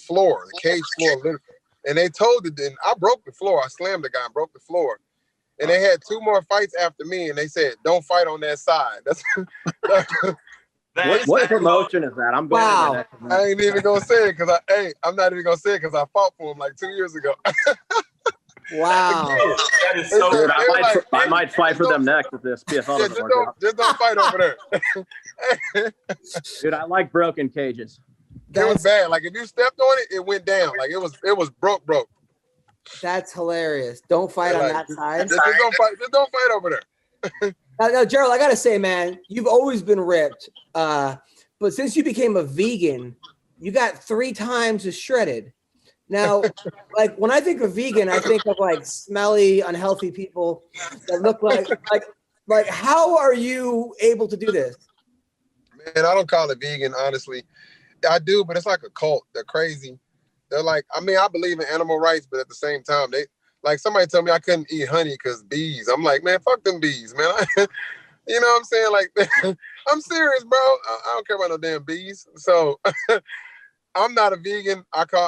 cage floor. And they told it, and I broke the floor. I slammed the guy and broke the floor. And they had 2 more fights after me, and they said, "Don't fight on that side." What promotion is that? I'm going to that. I ain't even gonna say it because I'm not even gonna say it because I fought for him like 2 years ago. Wow. That is so Dude, I might fight for them next with this PFL. Yeah, just don't fight over there. Dude, I like broken cages. It was bad. Like if you stepped on it, it went down. Like it was broke. That's hilarious. Don't fight on that side. Just don't fight over there. Now, Gerald, I gotta say, man, you've always been ripped. But since you became a vegan, you got 3 times as shredded. Now, like when I think of vegan, I think of like smelly, unhealthy people that look like how are you able to do this? Man, I don't call it vegan, honestly. I do, but it's like a cult. They're crazy. They're like, I mean, I believe in animal rights, but at the same time, they like somebody told me I couldn't eat honey because bees. I'm like, man, fuck them bees, man. You know what I'm saying? Like, I'm serious, bro. I don't care about no damn bees. So I'm not a vegan.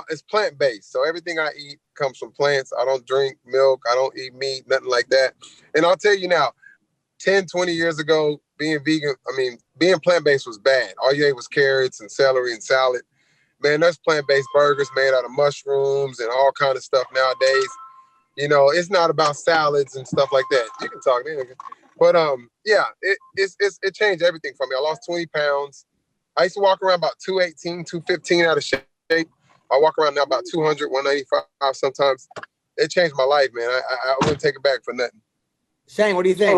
It's plant-based. So everything I eat comes from plants. I don't drink milk. I don't eat meat, nothing like that. And I'll tell you now, 10, 20 years ago, being plant-based was bad. All you ate was carrots and celery and salad. Man, there's plant-based burgers made out of mushrooms and all kind of stuff nowadays. You know, it's not about salads and stuff like that. You can talk, man. But yeah, it changed everything for me. I lost 20 pounds. I used to walk around about 218, 215 out of shape. I walk around now about 200, 195 sometimes. It changed my life, man. I wouldn't take it back for nothing. Shane, what do you think?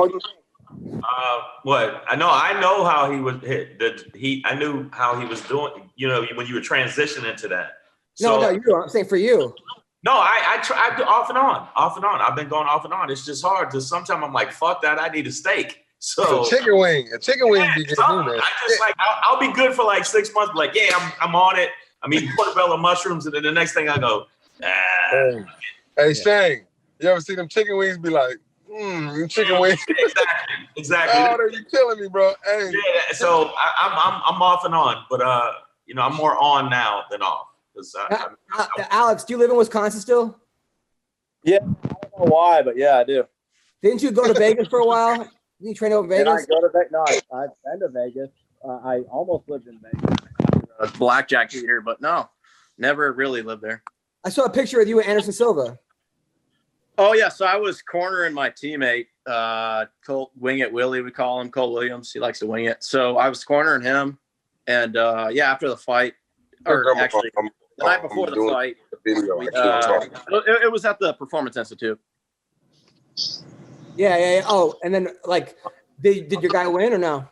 What I know how he was hit. I knew how he was doing. You know, when you were transitioning to that. So, I'm saying for you. No, I try off and on. I've been going off and on. It's just hard to sometimes I'm like, fuck that. I need a steak. So a chicken wing. Be good too, man. I just like I'll be good for like 6 months. But like, yeah, I'm on it. I'm eating portobello mushrooms, and then the next thing I go, Hey, Shane, you ever see them chicken wings? Be like, chicken wings. Exactly. Oh, you're killing me, bro. Hey. Yeah. So I'm off and on, but I'm more on now than off. Alex, do you live in Wisconsin still? Yeah, I don't know why, but yeah, I do. Didn't you go to Vegas for a while? Didn't you train over in Vegas? I've been to Vegas. I almost lived in Vegas. A blackjack eater, but no, never really lived there. I saw a picture of you and Anderson Silva. Oh yeah, so I was cornering my teammate, Colt Wing It Willie, we call him, Colt Williams. He likes to wing it. So I was cornering him, and after the fight, or actually the night before the fight, it was at the Performance Institute. Yeah. Oh, and then like, did your guy win or no?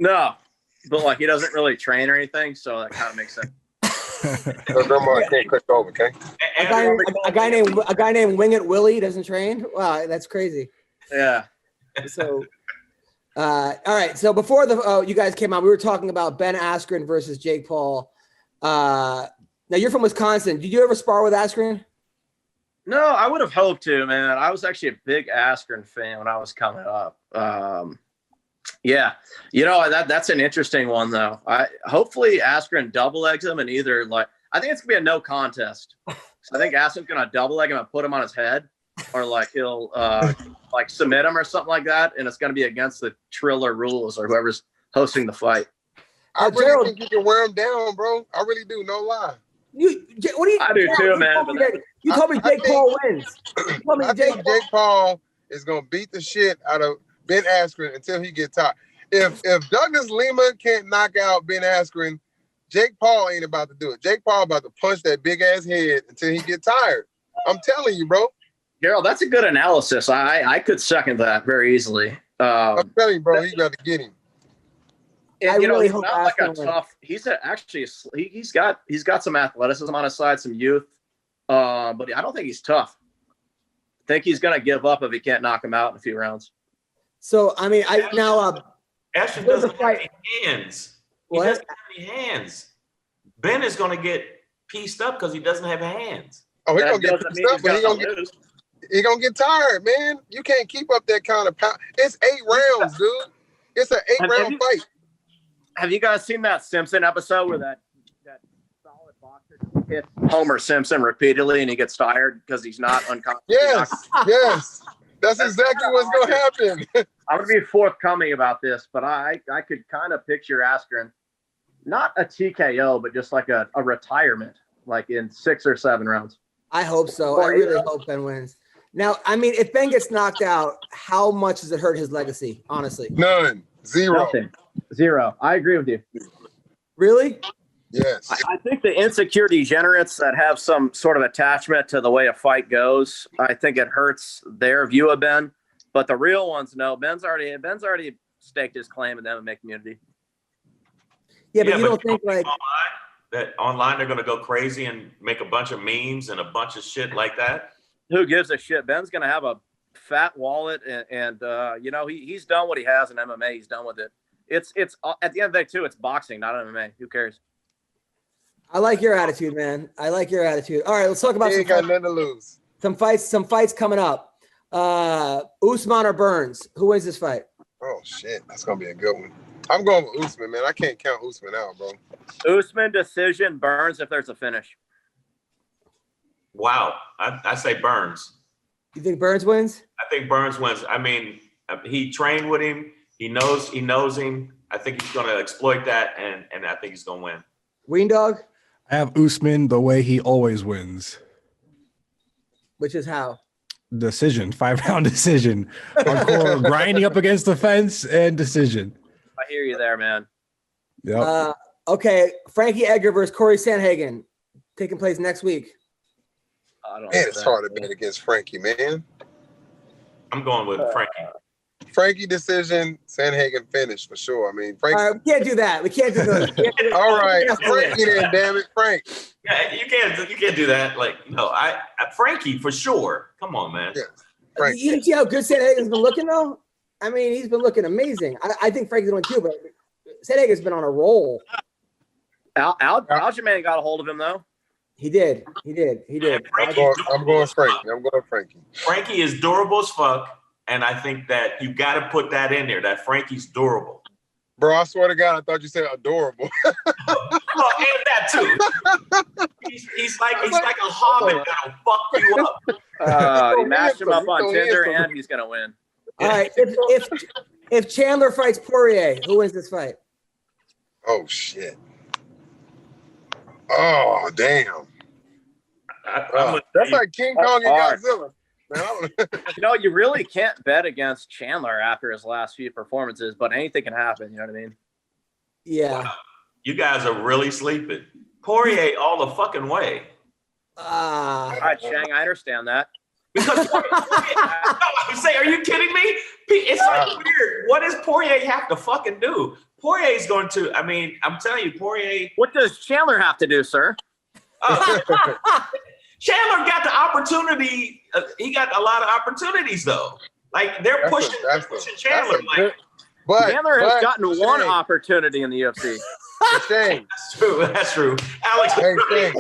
No, but like he doesn't really train or anything, so that kind of makes sense. Can't click over, okay? A guy named Wing It Willie doesn't train. Wow, that's crazy. Yeah. So, all right. So before you guys came on, we were talking about Ben Askren versus Jake Paul. Now you're from Wisconsin. Did you ever spar with Askren? No, I would have hoped to, man. I was actually a big Askren fan when I was coming up. Yeah, that's an interesting one though. Hopefully Askren double legs him and either I think it's gonna be a no contest. So I think Askren's gonna double leg him and put him on his head, or he'll submit him or something like that, and it's gonna be against the Triller rules or whoever's hosting the fight. I really Gerald, think you can wear him down, bro. I really do. No lie. I do too, man. You told me Jake Paul wins. I think Jake Paul is gonna beat the shit out of Ben Askren until he gets tired. If Douglas Lima can't knock out Ben Askren, Jake Paul ain't about to do it. Jake Paul about to punch that big ass head until he get tired. I'm telling you, bro. Gerald, that's a good analysis. I could second that very easily. I'm telling you, bro, he's got to get him. And, he's not like a tough. He's got some athleticism on his side, some youth, but I don't think he's tough. I think he's gonna give up if he can't knock him out in a few rounds. So Ashton doesn't have any hands. What? He doesn't have any hands. Ben is gonna get pieced up because he doesn't have hands. Oh, he's gonna get pieced up, but he gonna get tired, man. You can't keep up that kind of power. It's 8 rounds, dude. It's an 8-round fight. Have you guys seen that Simpson episode where that solid boxer hits Homer Simpson repeatedly and he gets tired because he's not unconscious? Yes. That's exactly what's going to happen. I'm going to be forthcoming about this, but I could kind of picture Askren, not a TKO, but just like a retirement, like in 6 or 7 rounds. I hope so. I really hope Ben wins. Now, if Ben gets knocked out, how much does it hurt his legacy, honestly? None. Zero. Nothing. Zero. I agree with you. Really? Yes. I think the insecure degenerates that have some sort of attachment to the way a fight goes, I think it hurts their view of Ben. But the real ones, no. Ben's already staked his claim in the MMA community. Yeah, but you don't think online they're going to go crazy and make a bunch of memes and a bunch of shit like that? Who gives a shit? Ben's going to have a fat wallet, and he's done what he has in MMA. He's done with it. It's at the end of the day too. It's boxing, not MMA. Who cares? I like your attitude, man. I like your attitude. All right, let's talk about got nothing to lose. Some fights coming up. Usman or Burns? Who wins this fight? Oh shit, that's gonna be a good one. I'm going with Usman, man. I can't count Usman out, bro. Usman decision. Burns if there's a finish. Wow, I say Burns. You think Burns wins? I think Burns wins. He trained with him. He knows him. I think he's going to exploit that, and I think he's going to win. Weendawg? I have Usman the way he always wins. Which is how? Decision, 5-round decision. Hardcore grinding up against the fence and decision. I hear you there, man. Yep. Okay, Frankie Edgar versus Corey Sandhagen, taking place next week. It's hard to bet against Frankie, man. I'm going with Frankie. Frankie decision, Sandhagen finish for sure. Frankie. All right, we can't do that. We can't do that. All right, Frankie then, damn it, Frank. Yeah, you can't do that. Frankie for sure. Come on, man. Yeah, you see how good Sandhagen's been looking though? He's been looking amazing. I think Frankie's going to win too, but Sandhagen's been on a roll. Aljamain got a hold of him though. He did. I'm going Frankie. Frankie is durable as fuck. And I think that you got to put that in there, that Frankie's durable. Bro, I swear to God, I thought you said adorable. Well, and that too. He's like a hobbit that'll fuck you up. He mashed him up on Tinder, and he's going to win. All right, if Chandler fights Poirier, who wins this fight? Oh, shit. Oh, damn. That's like King Kong and Godzilla. You really can't bet against Chandler after his last few performances, but anything can happen. You know what I mean? Yeah. Wow. You guys are really sleeping. Poirier all the fucking way. All right, Chang, I understand that. Because I'm saying, are you kidding me? It's like weird. What does Poirier have to fucking do? Poirier's going to. I'm telling you, Poirier. What does Chandler have to do, sir? Chandler got the opportunity. He got a lot of opportunities, though. Like they're pushing Chandler. Chandler has gotten one opportunity in the UFC. Shane. That's true. That's true. Alex, Hey, Shane.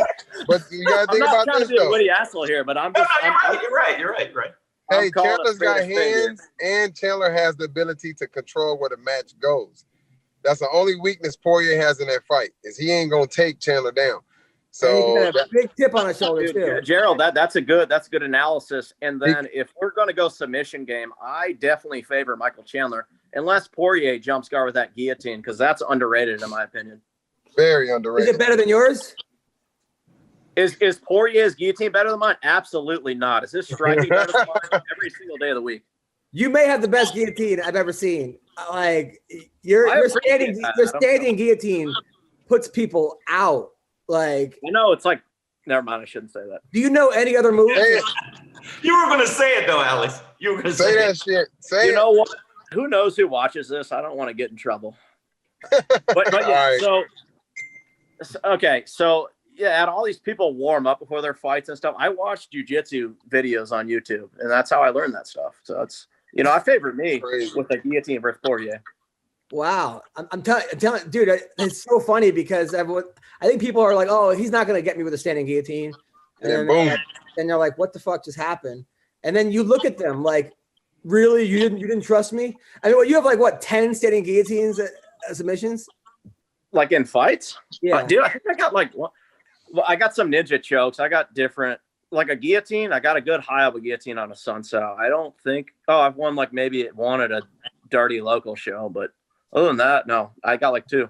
But you gotta think about trying this to be a though. witty asshole here, but I'm just. you're right. You're right. Hey, calling Chandler's a got spade a spade here. hands, and Chandler has the ability to control where the match goes. That's the only weakness Poirier has in that fight, is he ain't gonna take Chandler down. So And he's got a big tip on his shoulder too. Gerald, that's a good analysis. And then if we're going to go submission game, I definitely favor Michael Chandler, unless Poirier jumps guard with that guillotine, because that's underrated in my opinion. Very underrated. Is it better than yours? Is Poirier's guillotine better than mine? Absolutely not. Is his striking better than mine? Every single day of the week? You may have the best guillotine I've ever seen. Like your standing guillotine puts people out. Like it's like, never mind. I shouldn't say that. Do you know any other moves? You were gonna say it though, Alex. You were gonna say that shit. You know what? Who knows who watches this? I don't want to get in trouble. But yeah. Right. So yeah, and all these people warm up before their fights and stuff. I watch jiu-jitsu videos on YouTube, and that's how I learned that stuff. So it's, I favor me with the guillotine versus Poirier. Wow. I'm telling, dude, it's so funny because I think people are like, oh, he's not going to get me with a standing guillotine. And then they're like, what the fuck just happened? And then you look at them like, really? You didn't trust me? I mean, you have like, what, 10 standing guillotines submissions? Like in fights? Yeah. Dude, I think I got I got some ninja chokes. I got different, like a guillotine. I got a good high of a guillotine on a Sunsow. I don't think, I've won like maybe one at a dirty local show, but other than that, no, I got like 2.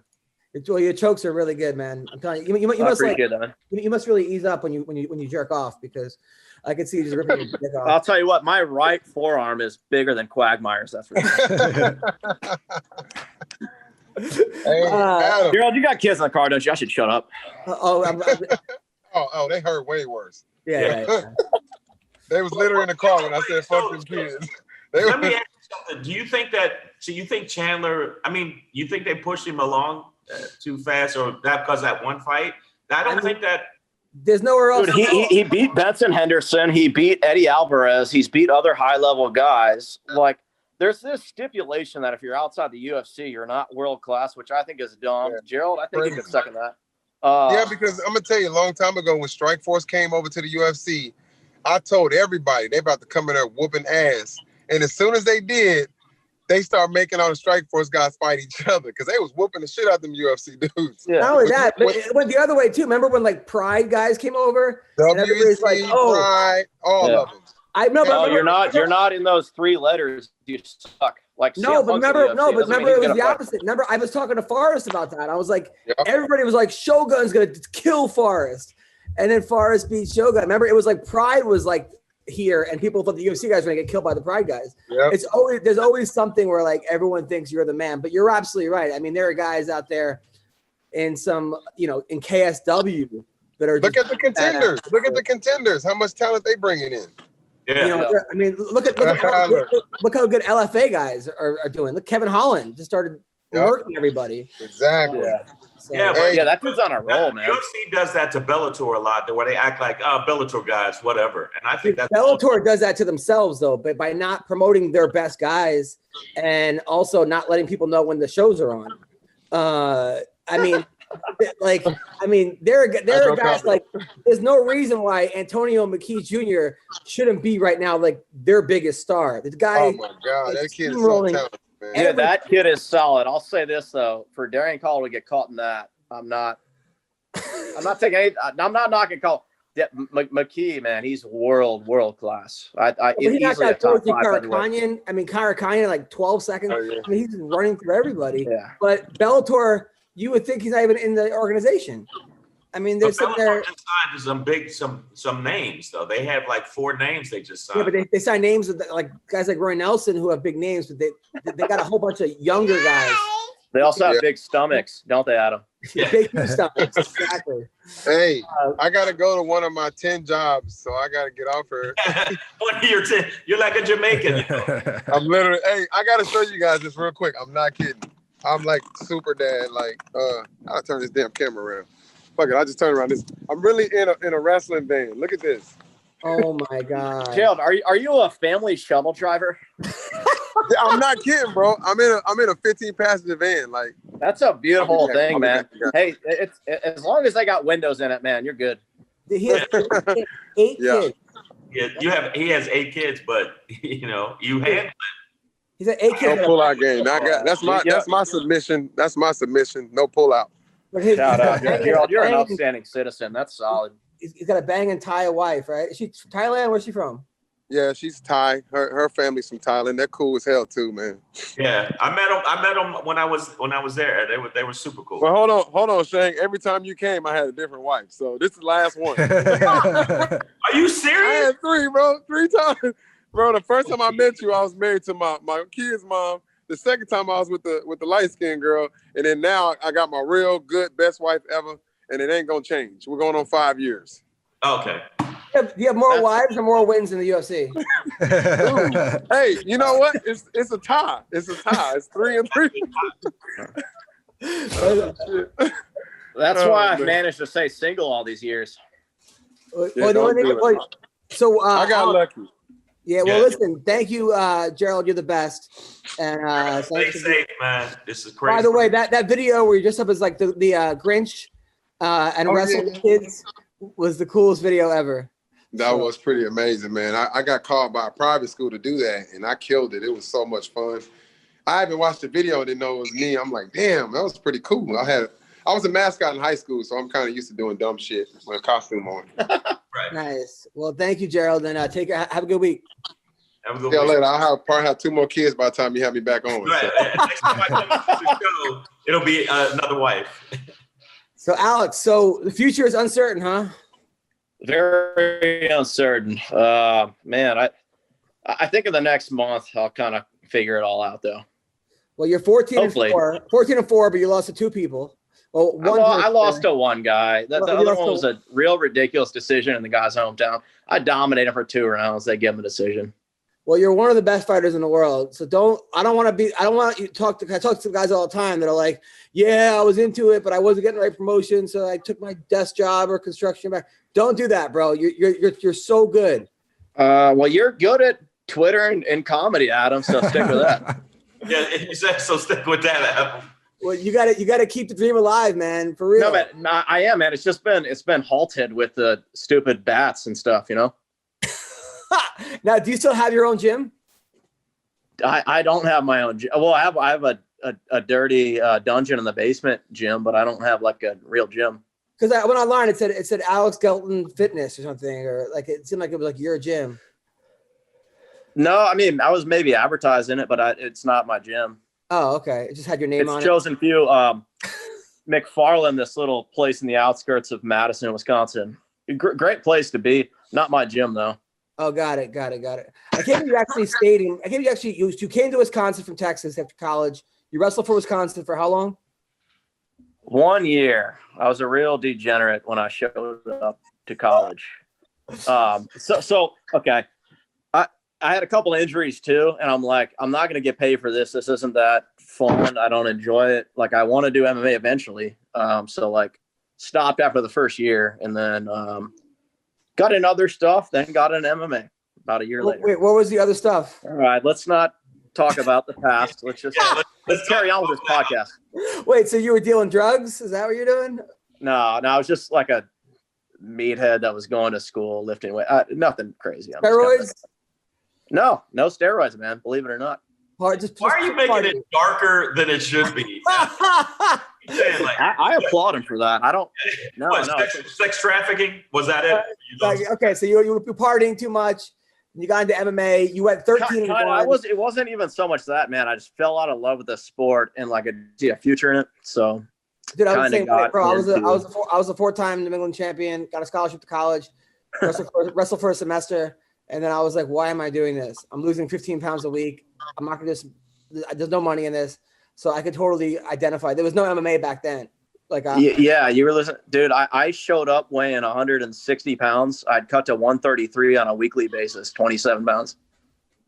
Well, your chokes are really good, man. I'm telling you, you must you must really ease up when you jerk off, because I can see you just ripping your dick off. I'll tell you what, my right forearm is bigger than Quagmire's. That's for sure. Gerald, you got kids in the car, don't you? I should shut up. They heard way worse. Yeah. They was literally in the car when I said "fuck them kids." Let me ask you something. Do you think you think Chandler? I mean, you think they pushed him along too fast, or that because that one fight? I don't think that. There's nowhere else. Dude, he beat Benson Henderson. He beat Eddie Alvarez. He's beat other high level guys. Like, there's this stipulation that if you're outside the UFC, you're not world class, which I think is dumb. Yeah. Gerald, I think you could second that. Yeah, because I'm gonna tell you, a long time ago when Strikeforce came over to the UFC, I told everybody they about to come in there whooping ass, and as soon as they did, they start making all the Strikeforce guys fight each other because they was whooping the shit out of them UFC dudes. Yeah. Not only that, but it went the other way too. Remember when like Pride guys came over? WEC, like, Pride, all of them. I know, but you're not in those 3 letters. You suck. Like but remember it was the opposite. Remember, I was talking to Forrest about that. I was like, everybody was like, Shogun's gonna kill Forrest, and then Forrest beat Shogun. Remember, it was like Pride was like here, and people thought the UFC guys were gonna get killed by the Pride guys. Yep. There's always something where like everyone thinks you're the man, but you're absolutely right. I mean, there are guys out there in some, in KSW that are. Look at the contenders. Look at the contenders. How much talent they bringing in. Yeah. I mean, look how good LFA guys are doing. Look, Kevin Holland just started working everybody. Exactly. Yeah. So, that dude's on a roll, man. UFC does that to Bellator a lot, where they act like, Bellator guys, whatever. And I think that's Bellator does that to themselves, though, but by not promoting their best guys and also not letting people know when the shows are on. There are guys like, there's no reason why Antonio McKee Jr. shouldn't be right now like their biggest star. The guy, oh my God, that kid is so talented, man. Yeah, that kid is solid. I'll say this though, for Darian Call to get caught in that, I'm not knocking Call. Yeah, McKee, man, he's world class. He knocked out Karakanyan. I mean, Karakanyan like 12 seconds. Oh, yeah. I mean, he's running through everybody. Yeah. But Bellator, you would think he's not even in the organization. I mean, they're sitting there. Just signed some names though. They have like 4 names they just signed. Yeah, but they sign names with like guys like Roy Nelson who have big names, but they got a whole bunch of younger guys. They also have big stomachs, don't they, Adam? Yeah. Big stomachs, exactly. Hey, I gotta go to one of my 10 jobs, so I gotta get off here. One of your 10. You're like a Jamaican. I'm literally. Hey, I gotta show you guys this real quick. I'm not kidding. I'm like super dad. Like, I'll turn this damn camera around. Fuck it, I just turn around. I'm really in a wrestling van. Look at this. Oh my God. Gerald, are you a family shuttle driver? Yeah, I'm not kidding, bro. I'm in a 15 passenger van. Like, That's a beautiful thing, man. Hey, it's as long as they got windows in it, man, you're good. He has 8 kids. Yeah, he has 8 kids, but you handle it. He's an 8 kids. No pull out game. That's my submission. That's my submission. No pull out. Shout out, Gerald. You're an outstanding citizen. That's solid. He's got a banging Thai wife, right? Is she Thailand? Where's she from? Yeah, she's Thai. Her family's from Thailand. They're cool as hell too, man. Yeah, I met them when I was there. They were super cool. Well, hold on, Shane. Every time you came, I had a different wife. So this is the last one. Are you serious? I had 3, bro. 3 times, bro. The first time I met you, I was married to my kid's mom. The second time I was with the light skinned girl, and then now I got my real good best wife ever, and it ain't gonna change. We're going on 5 years. Okay. Do you have more wives or more wins in the UFC? Hey, you know what? It's a tie. It's a tie. It's 3-3. That's why I've managed to stay single all these years. So I got lucky. Yeah, well, listen, thank you, Gerald. You're the best. And stay safe, man. This is crazy. By the way, that video where you dressed up as like the Grinch and wrestled kids was the coolest video ever. That was pretty amazing, man. I got called by a private school to do that, and I killed it. It was so much fun. I haven't watched the video and didn't know it was me. I'm like, damn, that was pretty cool. I was a mascot in high school, so I'm kind of used to doing dumb shit with a costume on. Right. Nice. Well, thank you, Gerald, and have a good week. Have a good week. Later. I'll probably have 2 more kids by the time you have me back on. Right. So. Next time I come to the show, it'll be another wife. So, Alex, the future is uncertain, huh? Very uncertain. Man, I think in the next month I'll kind of figure it all out, though. Well, you're 14-4. 14-4, but you lost to 2 people. Well, I lost to one guy. The other one was a real ridiculous decision in the guy's hometown. I dominated for 2 rounds. They gave him a decision. Well, you're one of the best fighters in the world. So I don't want you to talk to guys all the time that are like, yeah, I was into it, but I wasn't getting the right promotion. So I took my desk job or construction back. Don't do that, bro. You're so good. Well, you're good at Twitter and comedy, Adam. So stick with that. Yeah, so stick with that, Adam. Well, you gotta keep the dream alive, man. For real. No, I am, man. It's been halted with the stupid bats and stuff, Now, do you still have your own gym? I don't have my own gym. Well, I have a dirty dungeon in the basement gym, but I don't have like a real gym. Because I went online, it said Alex Gilpin Fitness or something, or like it seemed like it was like your gym. No, I mean I was maybe advertising it, but it's not my gym. Oh, okay. It just had your name on it. It's Chosen Few. McFarland, this little place in the outskirts of Madison, Wisconsin. Great place to be. Not my gym though. Oh, got it. I can't believe you actually stayed in. I can't believe you came to Wisconsin from Texas after college. You wrestled for Wisconsin for how long? 1 year. I was a real degenerate when I showed up to college. Okay. I had a couple of injuries too, and I'm like, I'm not going to get paid for this. This isn't that fun. I don't enjoy it. Like, I want to do MMA eventually. So like, stopped after the first year, and then got in other stuff. Then got in MMA about a year later. Wait, what was the other stuff? All right, let's not talk about the past. Let's just let's carry on with this podcast. Wait, so you were dealing drugs? Is that what you're doing? No, I was just like a meathead that was going to school lifting weight. Nothing crazy. Steroids? No steroids, man. Believe it or not. Why are you making it darker than it should be? I applaud him for that. I don't. No. Sex trafficking, was that it? Okay, so you were partying too much. You got into MMA. You went 13-1. It wasn't even so much that, man. I just fell out of love with the sport and like a future in it. So, dude, I was saying, bro, I was a 4-time New England champion. Got a scholarship to college. Wrestled for a semester. And then I was like, why am I doing this? I'm losing 15 pounds a week. I'm not going to there's no money in this. So I could totally identify. There was no MMA back then. Yeah, you were listening. Dude, I showed up weighing 160 pounds. I'd cut to 133 on a weekly basis, 27 pounds.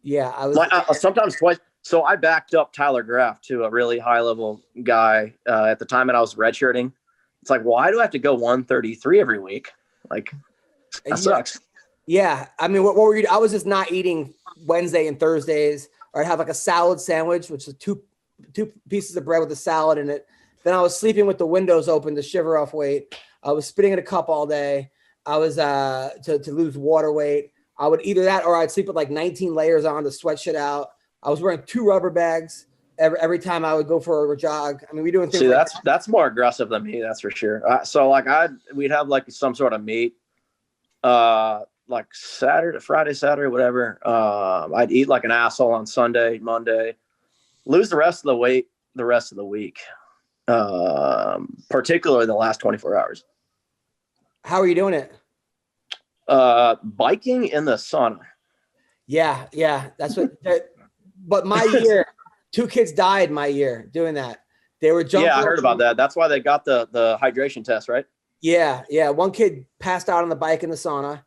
Yeah, I was sometimes twice. So I backed up Tyler Graff to a really high level guy at the time that I was redshirting. It's like, why do I have to go 133 every week? Like, that sucks. Yeah, I mean, what were you? I was just not eating Wednesday and Thursdays, or I'd have like a salad sandwich, which is two pieces of bread with a salad in it, Then I was sleeping with the windows open to shiver off weight. I was spitting in a cup all day. I was to lose water weight. I would either that or I'd sleep with like 19 layers on to sweat shit out. I was wearing 2 rubber bags every time I would go for a jog. I mean, we doing things. See, like that's more aggressive than me. That's for sure. So like we'd have like some sort of meet, like Friday, Saturday, whatever. I'd eat like an asshole on Sunday, Monday, lose the rest of the weight the rest of the week, particularly the last 24 hours. How are you doing it? Biking in the sauna. Yeah, that's what. But my year, 2 kids died my year doing that. They were jumping. Yeah, I heard about that. That's why they got the hydration test, right? Yeah. One kid passed out on the bike in the sauna,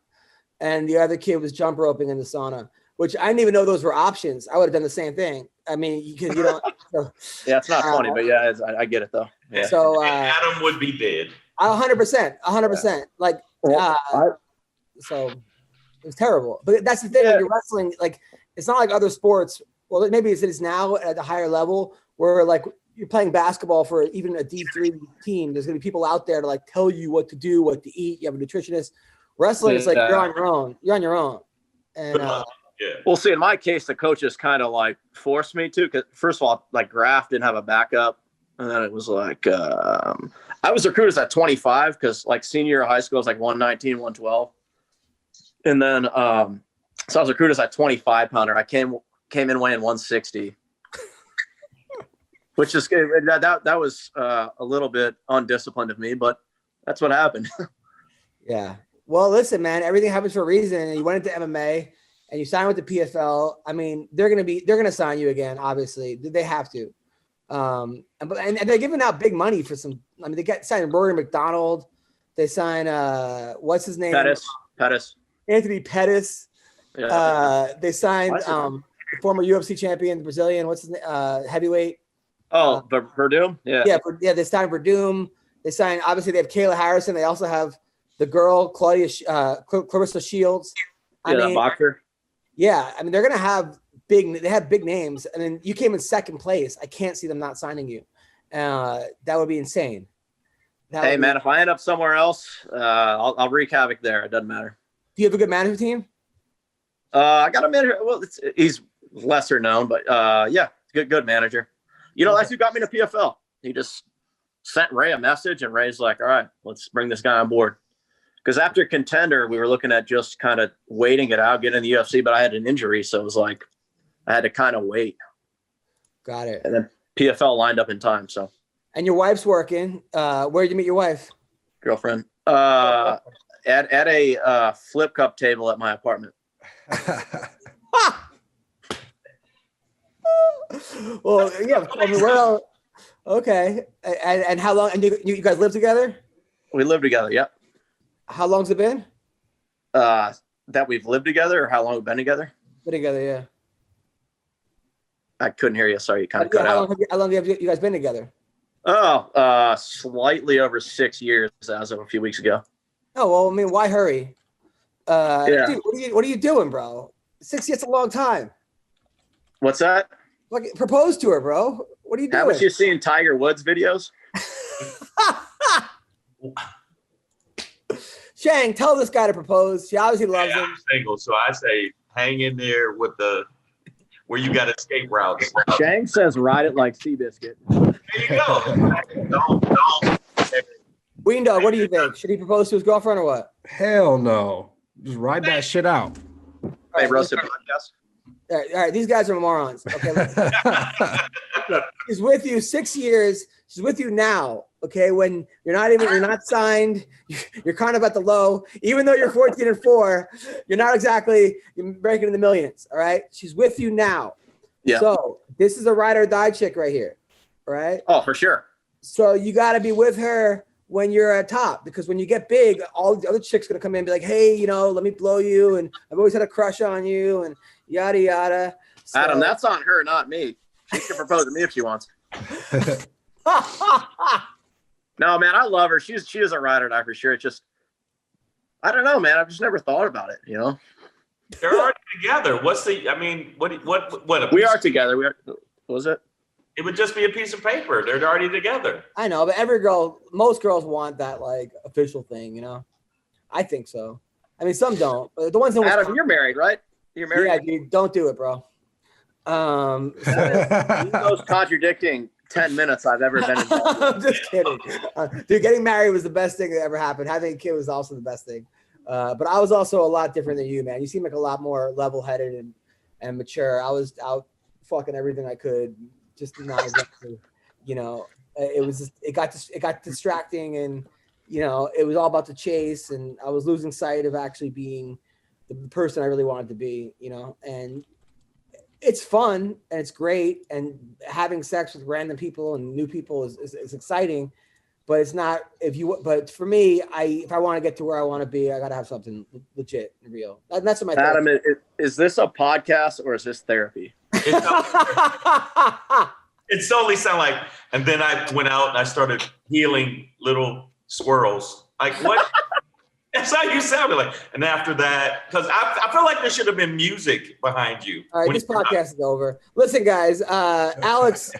and the other kid was jump roping in the sauna, which I didn't even know those were options. I would have done the same thing. I mean, because you don't. So, yeah, it's not funny, but yeah, I get it though. Yeah. So Adam would be dead. 100%. Like, so it was terrible. But that's the thing. When you're wrestling, like, it's not like other sports. Well, maybe it is now at a higher level where like you're playing basketball for even a D3 team. There's gonna be people out there to like tell you what to do, what to eat. You have a nutritionist. Wrestling is like you're on your own. You're on your own. And Well, see, in my case, the coaches kind of like forced me to. Because first of all, like Graf didn't have a backup, and then it was like I was recruited at 25 because like senior year of high school was like 119, 112, and then so I was recruited at 25 pounder. I came in weighing 160, which is that was a little bit undisciplined of me, but that's what happened. Yeah. Well, listen, man, everything happens for a reason. And you went into MMA and you signed with the PFL. I mean, they're gonna sign you again. Obviously, they have to. And they're giving out big money for some. I mean, they signed Rory McDonald. They signed what's his name? Pettis. Anthony Pettis. Yeah. They signed the former UFC champion, the Brazilian. What's his name? Heavyweight. Verdum. Yeah. Yeah. They signed Verdum. They signed. Obviously, they have Kayla Harrison. They also have the girl Clarissa Shields. I mean, boxer. Yeah, I mean they're gonna have big names, and then you came in second place. I can't see them not signing you. That would be insane. Hey man, if I end up somewhere else, I'll wreak havoc there. It doesn't matter. Do you have a good management team? I got a manager. Well, he's lesser known, but yeah, good manager. You know, that's who got me to PFL. He just sent Ray a message, and Ray's like, "All right, let's bring this guy on board." Because after Contender, we were looking at just kind of waiting it out, getting in the UFC, but I had an injury, so it was like I had to kind of wait. Got it. And then PFL lined up in time. So. And your wife's working. Where did you meet your wife? Girlfriend. At a flip cup table at my apartment. Well, yeah. I mean, okay. And how long? And you guys live together? We live together. Yep. How long's it been? That we've lived together, or how long we've been together? Been together, yeah. I couldn't hear you. Sorry, you kind of cut out. How long have you guys been together? Oh, slightly over 6 years as of a few weeks ago. Oh, well, I mean, why hurry? Yeah. Dude, what are you doing, bro? 6 years is a long time. What's that? Like, propose to her, bro. What are you doing? Haven't you seen Tiger Woods videos? Shang, tell this guy to propose. She obviously loves him. I'm single, so I say hang in there with where you got escape routes. Shang says ride it like Seabiscuit. There you go. Don't. Weendawg, what do you think? Should he propose to his girlfriend or what? Hell no. Just ride that shit out. Hey, Roasted Podcast. All right, these guys are morons. Okay, she's with you 6 years. She's with you now. Okay, when you're not signed, you're kind of at the low. Even though you're 14-4, you're not exactly breaking in the millions. All right, she's with you now. Yeah. So this is a ride or die chick right here, right? Oh, for sure. So you got to be with her when you're at top, because when you get big, all the other chicks gonna come in and be like, hey, let me blow you, and I've always had a crush on you, and yada yada. So, Adam, that's on her, not me. She can propose to me if she wants. No, man, I love her. She is a ride or die for sure. It's just, I don't know, man. I've just never thought about it. They're already together. What? We are together. What was it? It would just be a piece of paper. They're already together. I know, but most girls want that like official thing, you know? I think so. I mean, some don't. But the ones that Adam, you're married, right? You're married? Yeah, dude, don't do it, bro. The most contradicting 10 minutes I've ever been involved in. I'm just kidding. Dude, getting married was the best thing that ever happened. Having a kid was also the best thing. But I was also a lot different than you, man. You seem like a lot more level-headed and mature. I was out fucking everything I could, just not exactly, you know. It got distracting, and you know, it was all about the chase, and I was losing sight of actually being the person I really wanted to be, you know. And it's fun and it's great, and having sex with random people and new people is exciting, but it's not but for me, if I want to get to where I want to be, I got to have something legit and real. That's what my Adam, is this a podcast or is this therapy? It solely sound like, and then I went out and I started healing little squirrels. Like what? That's how you sounded like. And after that, because I feel like there should have been music behind you. All right, this podcast is over. Listen, guys, Alex,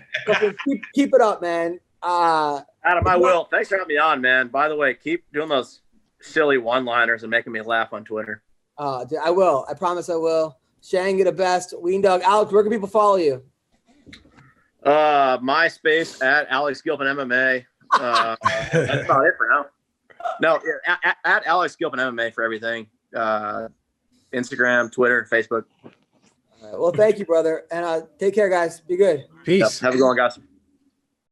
keep it up, man. Adam, I will. Thanks for having me on, man. By the way, keep doing those silly one-liners and making me laugh on Twitter. Dude, I will. I promise I will. Shang, you're the best. Weendawg. Alex, where can people follow you? MySpace at Alex Gilpin MMA. That's about it for now. No, at Alex Gilpin MMA for everything. Instagram, Twitter, Facebook. All right, well, thank you, brother. And take care, guys. Be good. Peace. Have a good one, guys.